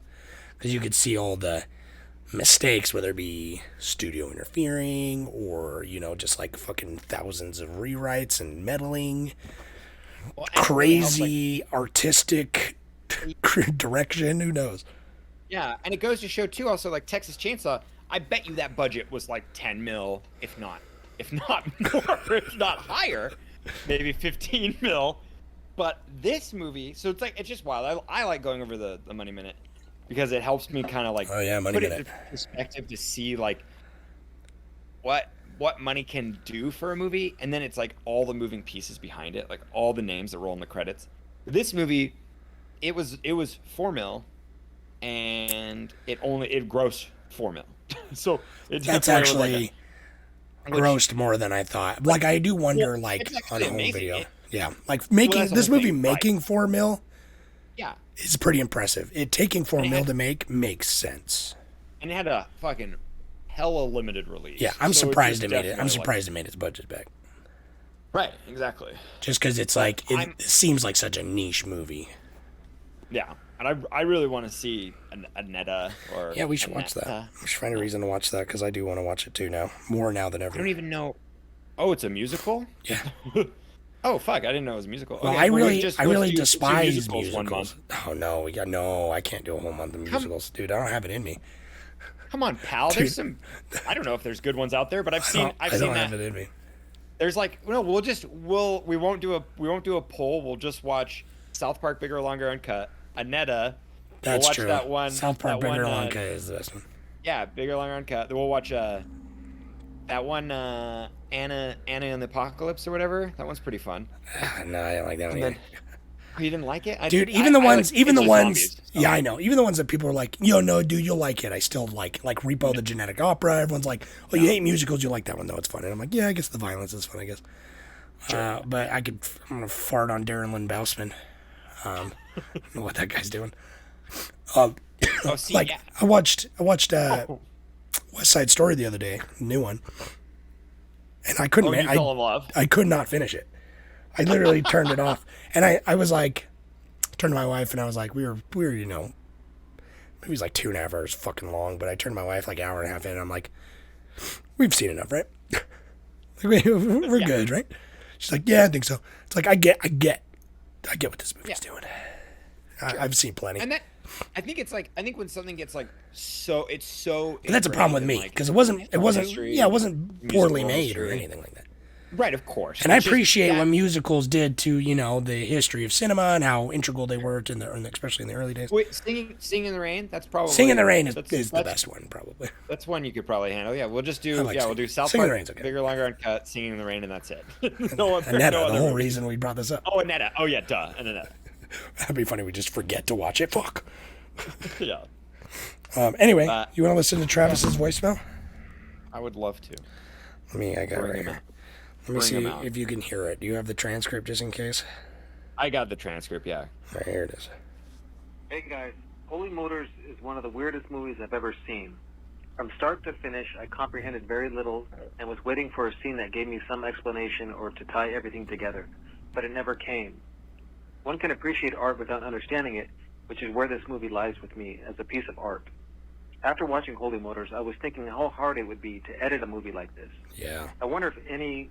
because you could see all the mistakes, whether it be studio interfering or, just like fucking thousands of rewrites and meddling, crazy artistic direction. Who knows? Yeah, and it goes to show too. Also, like Texas Chainsaw, I bet you that budget was like 10 mil, if not more, if not higher, maybe 15 mil. But this movie, so it's just wild. I like going over the Money Minute because it helps me kind of like Money put it Minute into perspective to see like what money can do for a movie, and then it's like all the moving pieces behind it, like all the names that roll in the credits. This movie, it was 4 mil, and it grossed 4 mil. So that's actually grossed more than I thought. Like, I do wonder, like on home video, like making this movie making 4 mil. Yeah, it's pretty impressive. It taking 4 mil to make makes sense. And it had a fucking hella limited release. Yeah, I'm surprised it made it. I'm surprised it made its budget back. Right, exactly. Just because it's like it seems like such a niche movie. Yeah, and I really want to see a Netta or we should watch that. We should find a reason to watch that because I do want to watch it too now, more now than ever. I don't even know. Oh, it's a musical? Yeah. Oh fuck! I didn't know it was a musical. Well, okay, I really despise musicals. 1 month. Oh no, I can't do a whole month of musicals, dude. I don't have it in me. Come on, pal. Dude. There's some. I don't know if there's good ones out there, but I've seen I don't have it in me. There's like we won't do a poll. We'll just watch South Park Bigger, Longer, Uncut. Anetta. That's watch true. That one. South Park Bigger, Longer is the best one. Yeah, Bigger, Longer, Uncut. Then we'll watch that one. Anna and the Apocalypse or whatever. That one's pretty fun. No, I don't like that one either. Oh, you didn't like it? Dude, even the ones, yeah, I know. Even the ones that people are like, no, dude, you'll like it. I still like Repo the Genetic Opera. Everyone's like, oh, you hate musicals, you like that one, though. It's fun. And I'm like, yeah, I guess the violence is fun, I guess. Sure. But I'm going to fart on Darren Lynn Bousman. I don't know what that guy's doing. I watched West Side Story the other day, new one. And I couldn't. I could not finish it. I literally turned it off, and I was like, turned to my wife, and I was like, we were maybe it was like 2.5 hours fucking long, but I turned to my wife like an hour and a half in, and I'm like, we've seen enough, right? We're good, right? She's like, yeah, I think so. It's like I get what this movie's doing. I've seen plenty. And that, I think when something gets like it's so. But that's a problem with me because it wasn't poorly made or anything like that. Right, of course. And I appreciate what musicals did to the history of cinema and how integral they were especially in the early days. Wait, Singing in the Rain. That's probably Singing in the Rain is the best one probably. That's one you could probably handle. Yeah, we'll just do we'll do South Singing Park, okay. Bigger, Longer, Uncut, Singing in the Rain, and that's it. Anetta, the whole reason we brought this up. Oh, Anetta. Oh yeah, duh, Anetta. That'd be funny. We just forget to watch it. Fuck. Yeah. Anyway, you want to listen to Travis's voicemail? I would love to. I got it right here. Let me see if you can hear it. Do you have the transcript just in case? I got the transcript, yeah. All right, here it is. Hey guys, Holy Motors is one of the weirdest movies I've ever seen. From start to finish, I comprehended very little and was waiting for a scene that gave me some explanation or to tie everything together, but it never came. One can appreciate art without understanding it, which is where this movie lies with me, as a piece of art. After watching Holy Motors, I was thinking how hard it would be to edit a movie like this. Yeah. I wonder if any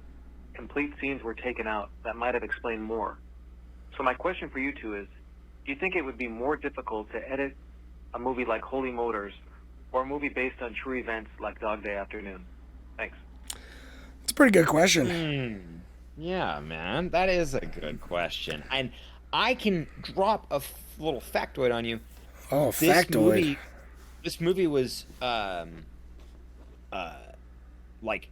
complete scenes were taken out that might have explained more. So my question for you two is, do you think it would be more difficult to edit a movie like Holy Motors or a movie based on true events like Dog Day Afternoon? Thanks. It's a pretty good question. Yeah, man, that is a good question. And I can drop a little factoid on you. Oh, factoid. This movie was like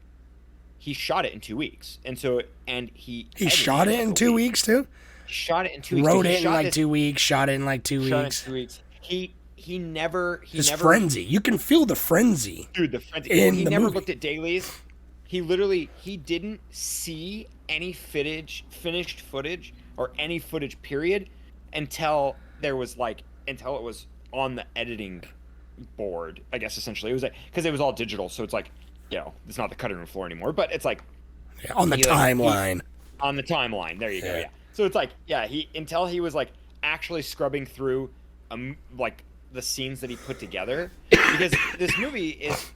he shot it in 2 weeks, and he He edited shot it like in a 2 week. weeks too. Shot it in 2 weeks. Wrote Dude, he it in shot like this- 2 weeks. Shot it in like 2 Shot it in weeks. 2 weeks. He never His frenzy. You can feel the frenzy. dude, the frenzy. In He the never movie. looked at dailies. He didn't see any finished footage or any footage period until it was on the editing board, I guess. Essentially, it was like, because it was all digital, so it's like, it's not the cutting room floor anymore, but it's like On the timeline. on the timeline. There you go. Yeah. Yeah. So it's like, until he was like actually scrubbing through like the scenes that he put together, because this movie is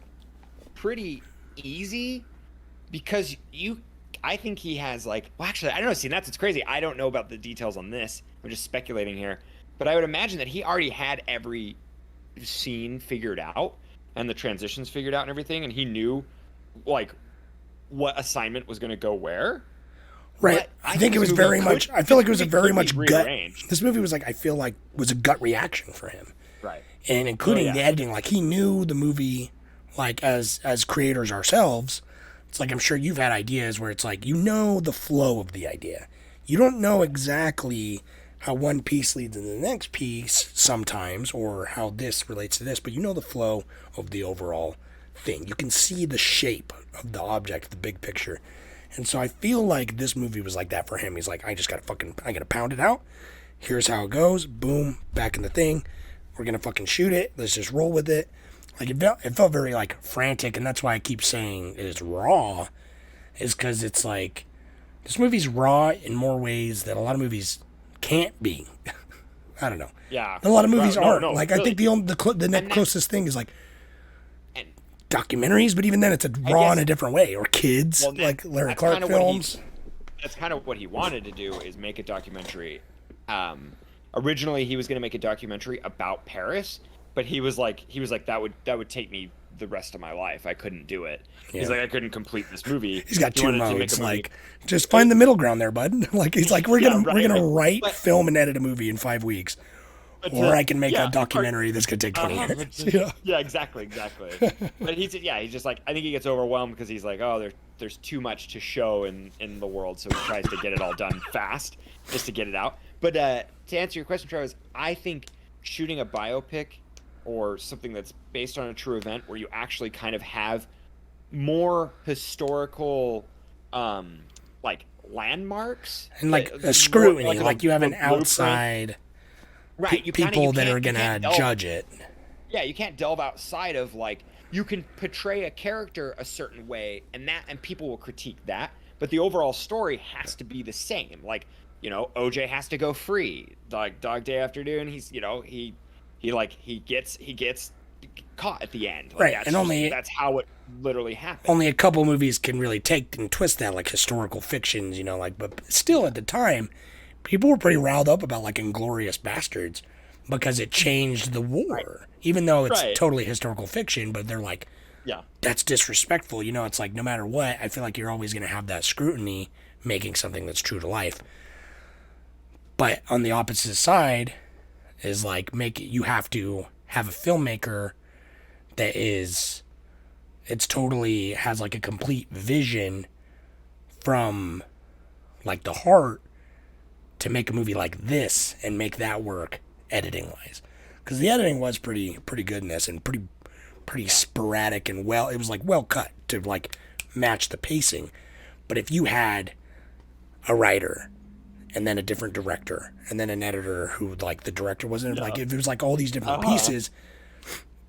pretty easy, because I think he has like, well, actually, I don't know. See, that's what's crazy. I don't know about the details on this. I'm just speculating here, but I would imagine that he already had every scene figured out and the transitions figured out and everything, and he knew like what assignment was going to go where. Right. But I think it was very much. I feel like it was a very much gut. rearranged. This movie was like, I feel like, was a gut reaction for him, Right. and including Oh, yeah. the editing. Like, he knew the movie, like, as creators ourselves. It's like, I'm sure you've had ideas where it's like, the flow of the idea. You don't know exactly how one piece leads into the next piece sometimes, or how this relates to this, but you know the flow of the overall thing. You can see the shape of the object, the big picture. And so I feel like this movie was like that for him. He's like, I gotta pound it out. Here's how it goes. Boom, back in the thing. We're gonna fucking shoot it. Let's just roll with it. Like, it felt very like frantic, and that's why I keep saying it's raw, is because it's like, this movie's raw in more ways that a lot of movies can't be. I don't know. Yeah. A lot of movies No, aren't. no, like, really. I think the next closest thing is like And documentaries, but even then it's raw in a different way. Or kids, Well, like Larry that's Clark kinda what films. that's kind of what he wanted to do, is make a documentary. Originally he was going to make a documentary about Paris, but he was like that would take me the rest of my life. I couldn't do it. He's Yeah. like, I couldn't complete this movie. He's got He two wanted to make modes. a movie. Like, just find the middle ground there, bud. Like, he's like, we're gonna write, But- film, and edit a movie in 5 weeks, But or I can make yeah, a documentary that's gonna take 20 Uh-huh, years. but- Yeah. Yeah, exactly. But he's just like, I think he gets overwhelmed because he's like, oh, there's too much to show in the world, so he tries to get it all done fast, just to get it out. But to answer your question, Travis, I think shooting a biopic or something that's based on a true event, where you actually kind of have more historical like landmarks And like like, a scrutiny, more like you have an blueprint. outside Right, you people that are can't gonna delve- judge it. Yeah, you can't delve outside of, like, you can portray a character a certain way, and people will critique that, but the overall story has to be the same. Like, OJ has to go free. Like, Dog Day Afternoon, he's he gets caught at the end. Like, Right, that's and that's how it literally happened. Only a couple movies can really take and twist that, like historical fictions, but still at the time, people were pretty riled up about like Inglourious Bastards because it changed the war. Right. Even though it's totally historical fiction, but they're like, yeah, that's disrespectful. It's like, no matter what, I feel like you're always going to have that scrutiny making something that's true to life. But on the opposite side is like, you have to have a filmmaker that it's totally has like a complete vision from like the heart to make a movie like this and make that work editing wise, because the editing was pretty good in this, and pretty sporadic, and it was like well cut to like match the pacing. But if you had a writer and then a different director and then an editor who, like, the director wasn't like, if it was like all these different pieces,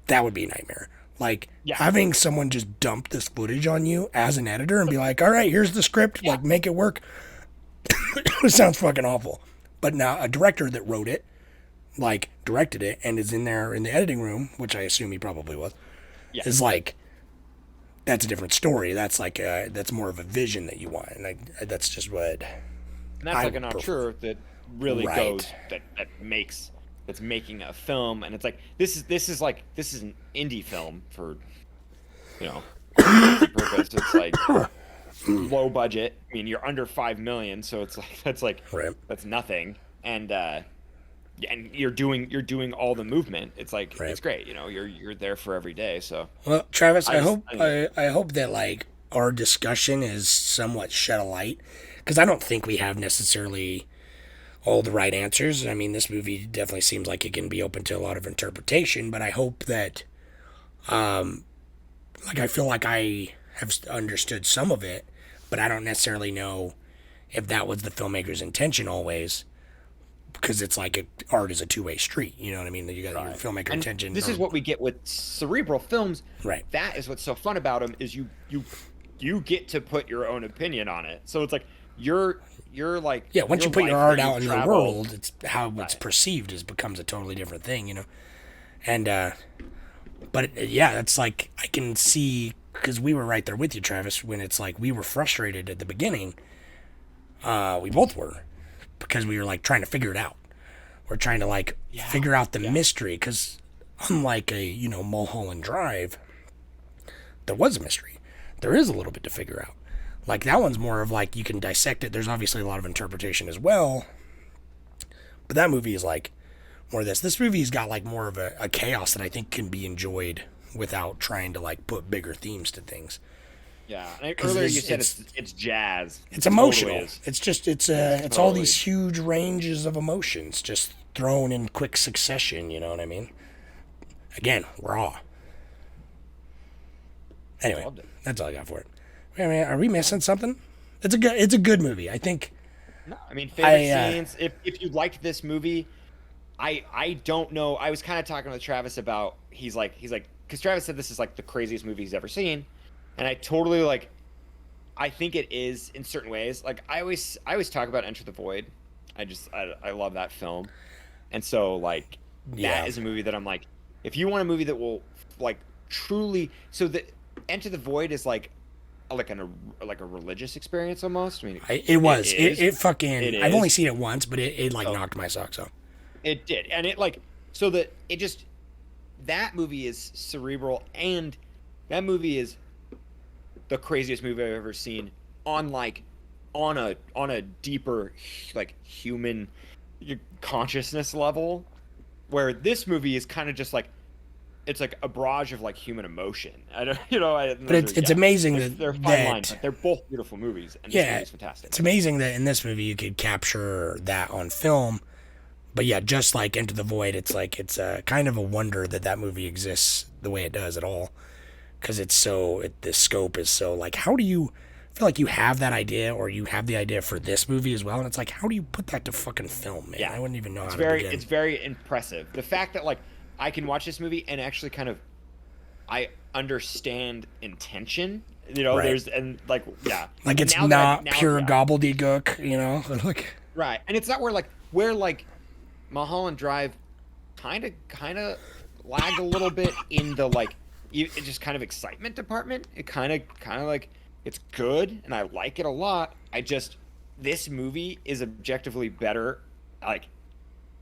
that would be a nightmare. Like, having someone just dump this footage on you as an editor and be like, all right, here's the script, like, make it work. It sounds fucking awful. But now a director that wrote it, like, directed it, and is in there in the editing room, which I assume he probably was, is like, that's a different story. That's like, that's more of a vision that you want. And that's just what... And that's like an auteur that really goes, that's making a film, and it's like, this is an indie film for, purpose. It's like low budget. I mean, you're under $5 million, so it's like that's nothing. And you're doing all the movement. It's like it's great. You're there for every day. So well, Travis, I hope that like our discussion has somewhat shed a light, because I don't think we have necessarily all the right answers. I mean, this movie definitely seems like it can be open to a lot of interpretation, but I hope that, I feel like I have understood some of it, but I don't necessarily know if that was the filmmaker's intention always, because it's like art is a two-way street. You know what I mean? You got your filmmaker And intention. this is what we get with cerebral films. Right. That is what's so fun about them, is you get to put your own opinion on it. So it's like you're like, yeah. Once you put your life art that out in the travel- world, it's how it's perceived becomes a totally different thing. You know, and but yeah, that's like I can see, because we were right there with you, Travis, when it's like we were frustrated at the beginning. We both were, because we were like trying to figure it out. We're trying to like figure out the mystery, because unlike a Mulholland Drive, there was a mystery. There is a little bit to figure out. Like that one's more of like you can dissect it. There's obviously a lot of interpretation as well, but that movie is like more of this. This movie's got like more of a chaos that I think can be enjoyed without trying to like put bigger themes to things. Yeah, and earlier you said it's jazz. It's emotional. Totally is. It's just it's all these huge ranges of emotions just thrown in quick succession. You know what I mean? Again, raw. Anyway, that's all I got for it. I mean, are we missing something? It's a good movie. I think. No, I mean, favorite scenes. If you liked this movie, I don't know. I was kind of talking with Travis about he's like because Travis said this is like the craziest movie he's ever seen, and I totally like. I think it is in certain ways. Like I always talk about Enter the Void. I love that film, and so like that is a movie that I'm like, if you want a movie that will like truly, so that Enter the Void is like a religious experience almost. I mean, it fucking. I've only seen it once, but it knocked my socks off. It did, and it like so that it just that movie is cerebral, and that movie is the craziest movie I've ever seen on a deeper like human consciousness level, where this movie is kind of just like it's like a barrage of like human emotion. I don't, but it's amazing that they're fine lines, but they're both beautiful movies, and this movie's fantastic. It's amazing that in this movie you could capture that on film. But yeah, just like Into the Void, it's like it's a kind of a wonder that movie exists the way it does at all, because the scope is so like, how do you feel like you have that idea, or you have the idea for this movie as well, and it's like, how do you put that to fucking film, man? I wouldn't even know how to begin. It's very impressive. The fact that like I can watch this movie and actually kind of I understand intention. Right. There's and like like it's not pure gobbledygook, like right, and it's not where Mulholland Drive kind of lagged a little bit in the like it just kind of excitement department. It kind of like it's good and I like it a lot. This movie is objectively better like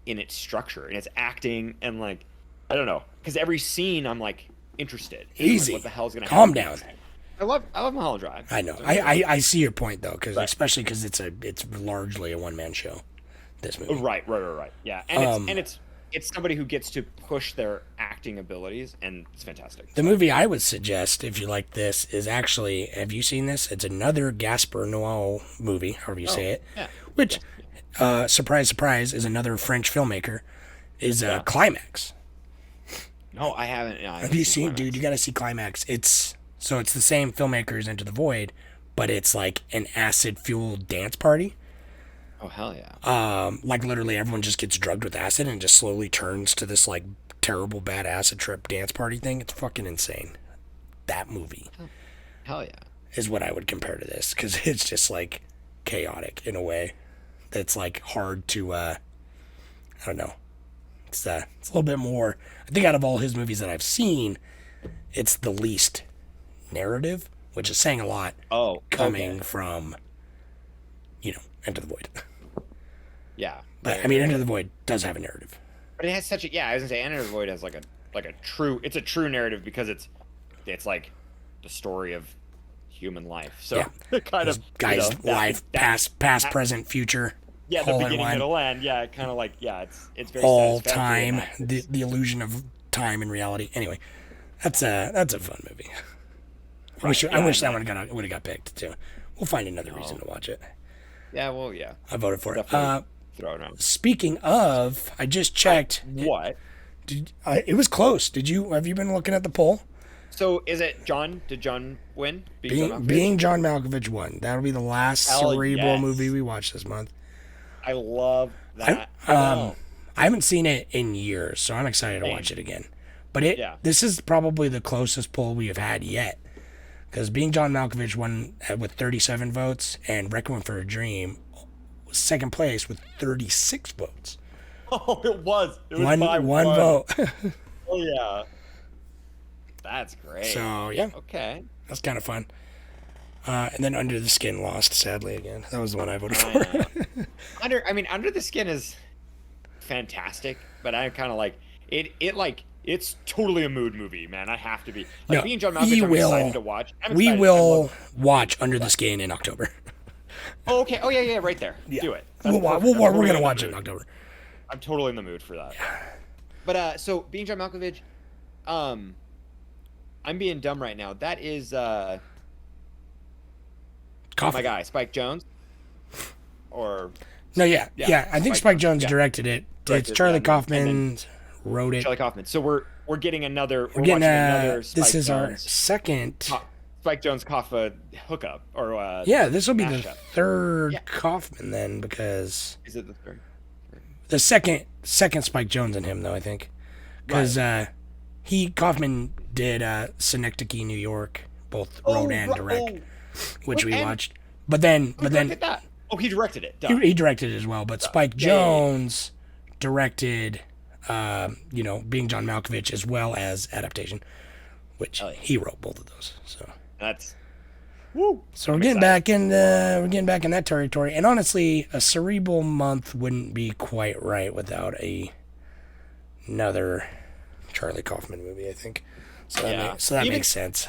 in its structure and its acting, and like I don't know, because every scene I'm like interested. Easy. What the hell's gonna Calm happen? down. I love Mulholland Drive. I know. I see your point though, because especially because it's largely a one-man show. This movie. Right. Yeah, and it's somebody who gets to push their acting abilities, and it's fantastic. The movie I would suggest, if you like this, is actually, have you seen this? It's another Gaspar Noé movie, however you say it, which, surprise, surprise, is another French filmmaker, is Climax. No, I haven't. No, have you seen, Climax. Dude, you got to see Climax. It's the same filmmaker as Into the Void, but it's like an acid-fueled dance party. Oh, hell yeah. Like literally everyone just gets drugged with acid and just slowly turns to this like terrible bad acid trip dance party thing. It's fucking insane. That movie. Hell yeah. Is what I would compare to this, because it's just like chaotic in a way that's like hard to, I don't know. It's a little bit more, I think out of all his movies that I've seen, it's the least narrative, which is saying a lot coming from, Enter the Void. Yeah. But I mean, Enter the Void does have a narrative. But it has such a I was gonna say Enter the Void has like a true narrative, because it's like the story of human life. So kind of guy's life, past, present, future. Yeah, the beginning, middle, end. Yeah, kind of like it's very all time. The illusion of time and reality. Anyway, that's a fun movie. I wish that one would have got picked too. We'll find another reason to watch it. Yeah, well, yeah. I voted for it. Definitely throw it out. Speaking of, I just checked. What? It was close. Have you been looking at the poll? So is it John? Did John win? Being John Malkovich won. That'll be the last cerebral movie we watch this month. I love that. I haven't seen it in years, so I'm excited to watch it again. But this is probably the closest poll we have had yet. Because Being John Malkovich won with 37 votes, and Requiem for a Dream was second place with 36 votes. Oh, it was. It was one by vote. Oh, yeah. That's great. So, yeah. Okay. That's kind of fun. And then Under the Skin lost, sadly, again. That was the one I voted for. Under the Skin is fantastic, but I'm kind of like, it's totally a mood movie, man. I have to be. Like, Being John Malkovich, I'm excited to watch. We will watch Under the Skin in October. Oh, okay. Oh, yeah, right there. Yeah. Do it. We're going to watch it in October. I'm totally in the mood for that. Yeah. But, so, Being John Malkovich, I'm being dumb right now. That is, my guy, Spike Jonze? Or... No, yeah. I think Spike Jonze directed it. It's Charlie Kaufman wrote it. Charlie Kaufman. So we're getting another. We're watching another. Spike this is Jonze, our second Spike Jonze Kafka hookup, or this will be the third Kaufman then, because is it the third? The second Spike Jonze and him though, I think, because Kaufman did Synecdoche, New York, both wrote and direct, which we watched. But then that? Oh, he directed it. He directed it as well, but Spike Jonze directed, Being John Malkovich as well as Adaptation, which he wrote both of those. So that's woo. So we're getting back in that territory, and honestly, a cerebral month wouldn't be quite right without another Charlie Kaufman movie, I think. So that makes sense.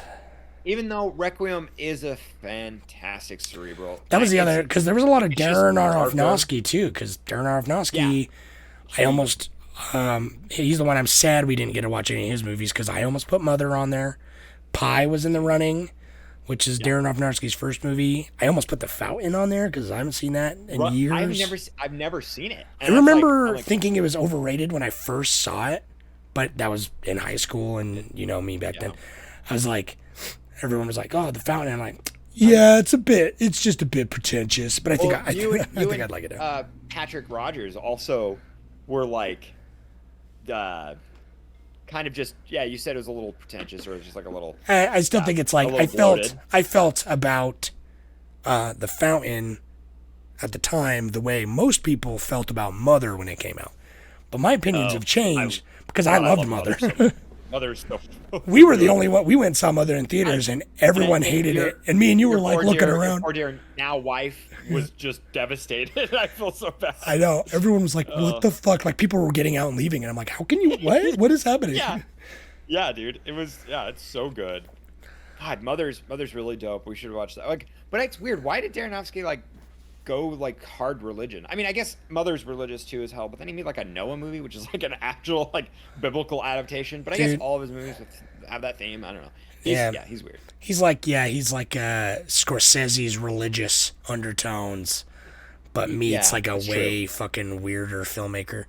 Even though Requiem is a fantastic cerebral. That was the other, because there was a lot of Darren Aronofsky too, because Darren Aronofsky, I almost, he's the one I'm sad we didn't get to watch any of his movies, because I almost put Mother on there. Pi was in the running, which is Darren Aronofsky's first movie. I almost put The Fountain on there, because I haven't seen that in years. I've never seen it. And I remember thinking it was overrated when I first saw it, but that was in high school, and me back then. I was like... Everyone was like, "Oh, The Fountain." I'm like, "Yeah, it's just a bit pretentious." But I think I'd like it. Patrick Rogers also were like, kind of just you said it was a little pretentious, or just like a little. I still think it's like I felt about The Fountain at the time the way most people felt about Mother when it came out, but my opinions have changed because I loved Mother. Mother's so we were the only one. We went and saw Mother in theaters, and everyone hated it. And me and you were like looking around. Or dear now wife was just devastated. I feel so bad. I know. Everyone was like, "What the fuck?" Like people were getting out and leaving, and I'm like, "How can you? What? What is happening?" Yeah, dude. It was. Yeah, it's so good. God, Mother's really dope. We should watch that. Like, but it's weird. Why did Darren Aronofsky go hard religion? I mean, I guess Mother's religious too as hell, but then he made a Noah movie, which is an actual biblical adaptation. But I guess all of his movies have that theme. I don't know. He's weird. He's like Scorsese's religious undertones, but meets a way fucking weirder filmmaker.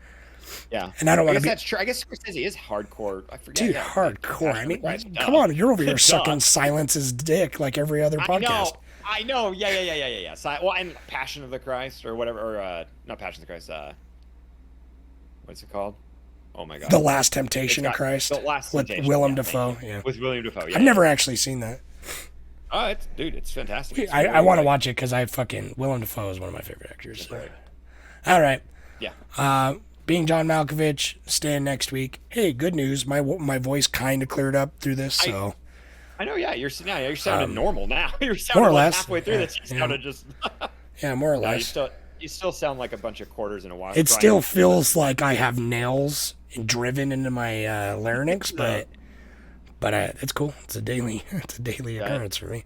Yeah, and I don't want to be. That's true. I guess Scorsese is hardcore. I forget. Dude, hardcore. I mean, come on, you're over here sucking Silence's dick like every other podcast. I know. Yeah. Well, and Passion of the Christ or whatever, or not Passion of the Christ. What's it called? Oh my God. The Last Temptation of Christ. The Last Temptation. With Willem Dafoe. Yeah. With William Dafoe. Yeah. I've never actually seen that. Oh, it's fantastic. I want to watch it because Willem Dafoe is one of my favorite actors. So. All right. Yeah. Being John Malkovich, staying next week. Hey, good news. My voice kind of cleared up through this, so. I know, you're sounding normal now. You're sounding more or less halfway through this. You sounded just. Yeah, more or less. You still sound like a bunch of quarters in a wash. It still feels like I have nails driven into my larynx, but it's cool. It's a daily occurrence for me.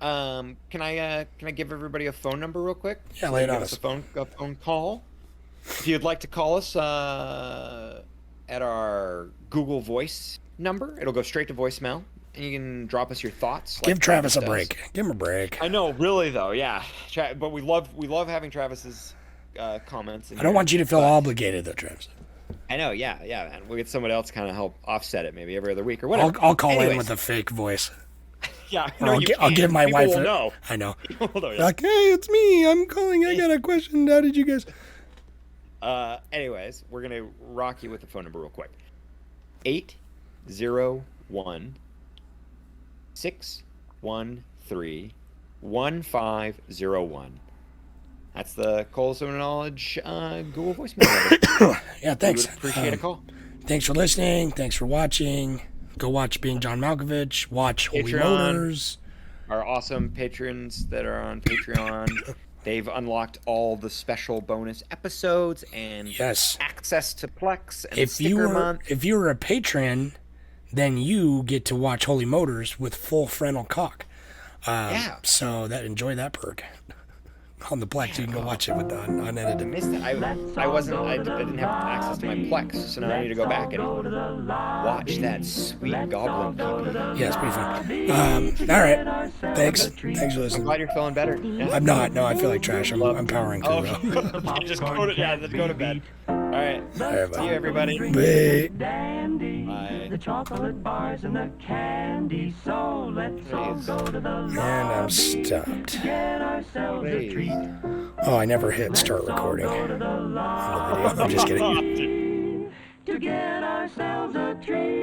Can I give everybody a phone number real quick? Yeah, lay it on us. A phone call. If you'd like to call us at our Google Voice number, it'll go straight to voicemail. and you can drop us your thoughts. Give like Travis a does. break. Give him a break. I know, really though, yeah. But we love having Travis's comments. I don't want you to feel obligated, though, Travis. I know, yeah, man. We'll get someone else kind of help offset it, maybe every other week or whatever. I'll call Anyways. in with a fake voice. Yeah, Or no, I'll give my People wife. will know. I know. People will know, yeah. Like, hey, it's me. I'm calling. I got a question. How did you guys? Anyways, we're gonna rock you with the phone number real quick. 801-613-1501. That's the Cold of Knowledge Google voicemail number. Yeah, thanks. We would appreciate a call. Thanks for listening. Thanks for watching. Go watch Being John Malkovich. Watch Holy Patreon. Motors. Our awesome patrons that are on Patreon. They've unlocked all the special bonus episodes and Yes. access to Plex and If Sticker you Month. were a patron, then you get to watch Holy Motors with full frontal cock. Yeah. So enjoy that perk. On the Plex, you can go watch it with I unedited. missed it. I didn't have access to my Plex, so now I need to go back and watch that sweet goblin pee-pee. Yeah, it's pretty fun. All right. Thanks for I'm listening. glad you're feeling better. Yeah. I'm not. No, I feel like trash. I'm powering through. Oh, though. okay, just go to bed. All right. All right, See you, everybody. bye. Bye. The chocolate bars and the candy, so let's all go to the And I'm stopped. get ourselves a treat. Oh, I never hit start recording. Go to the I'm just kidding. to get ourselves a treat.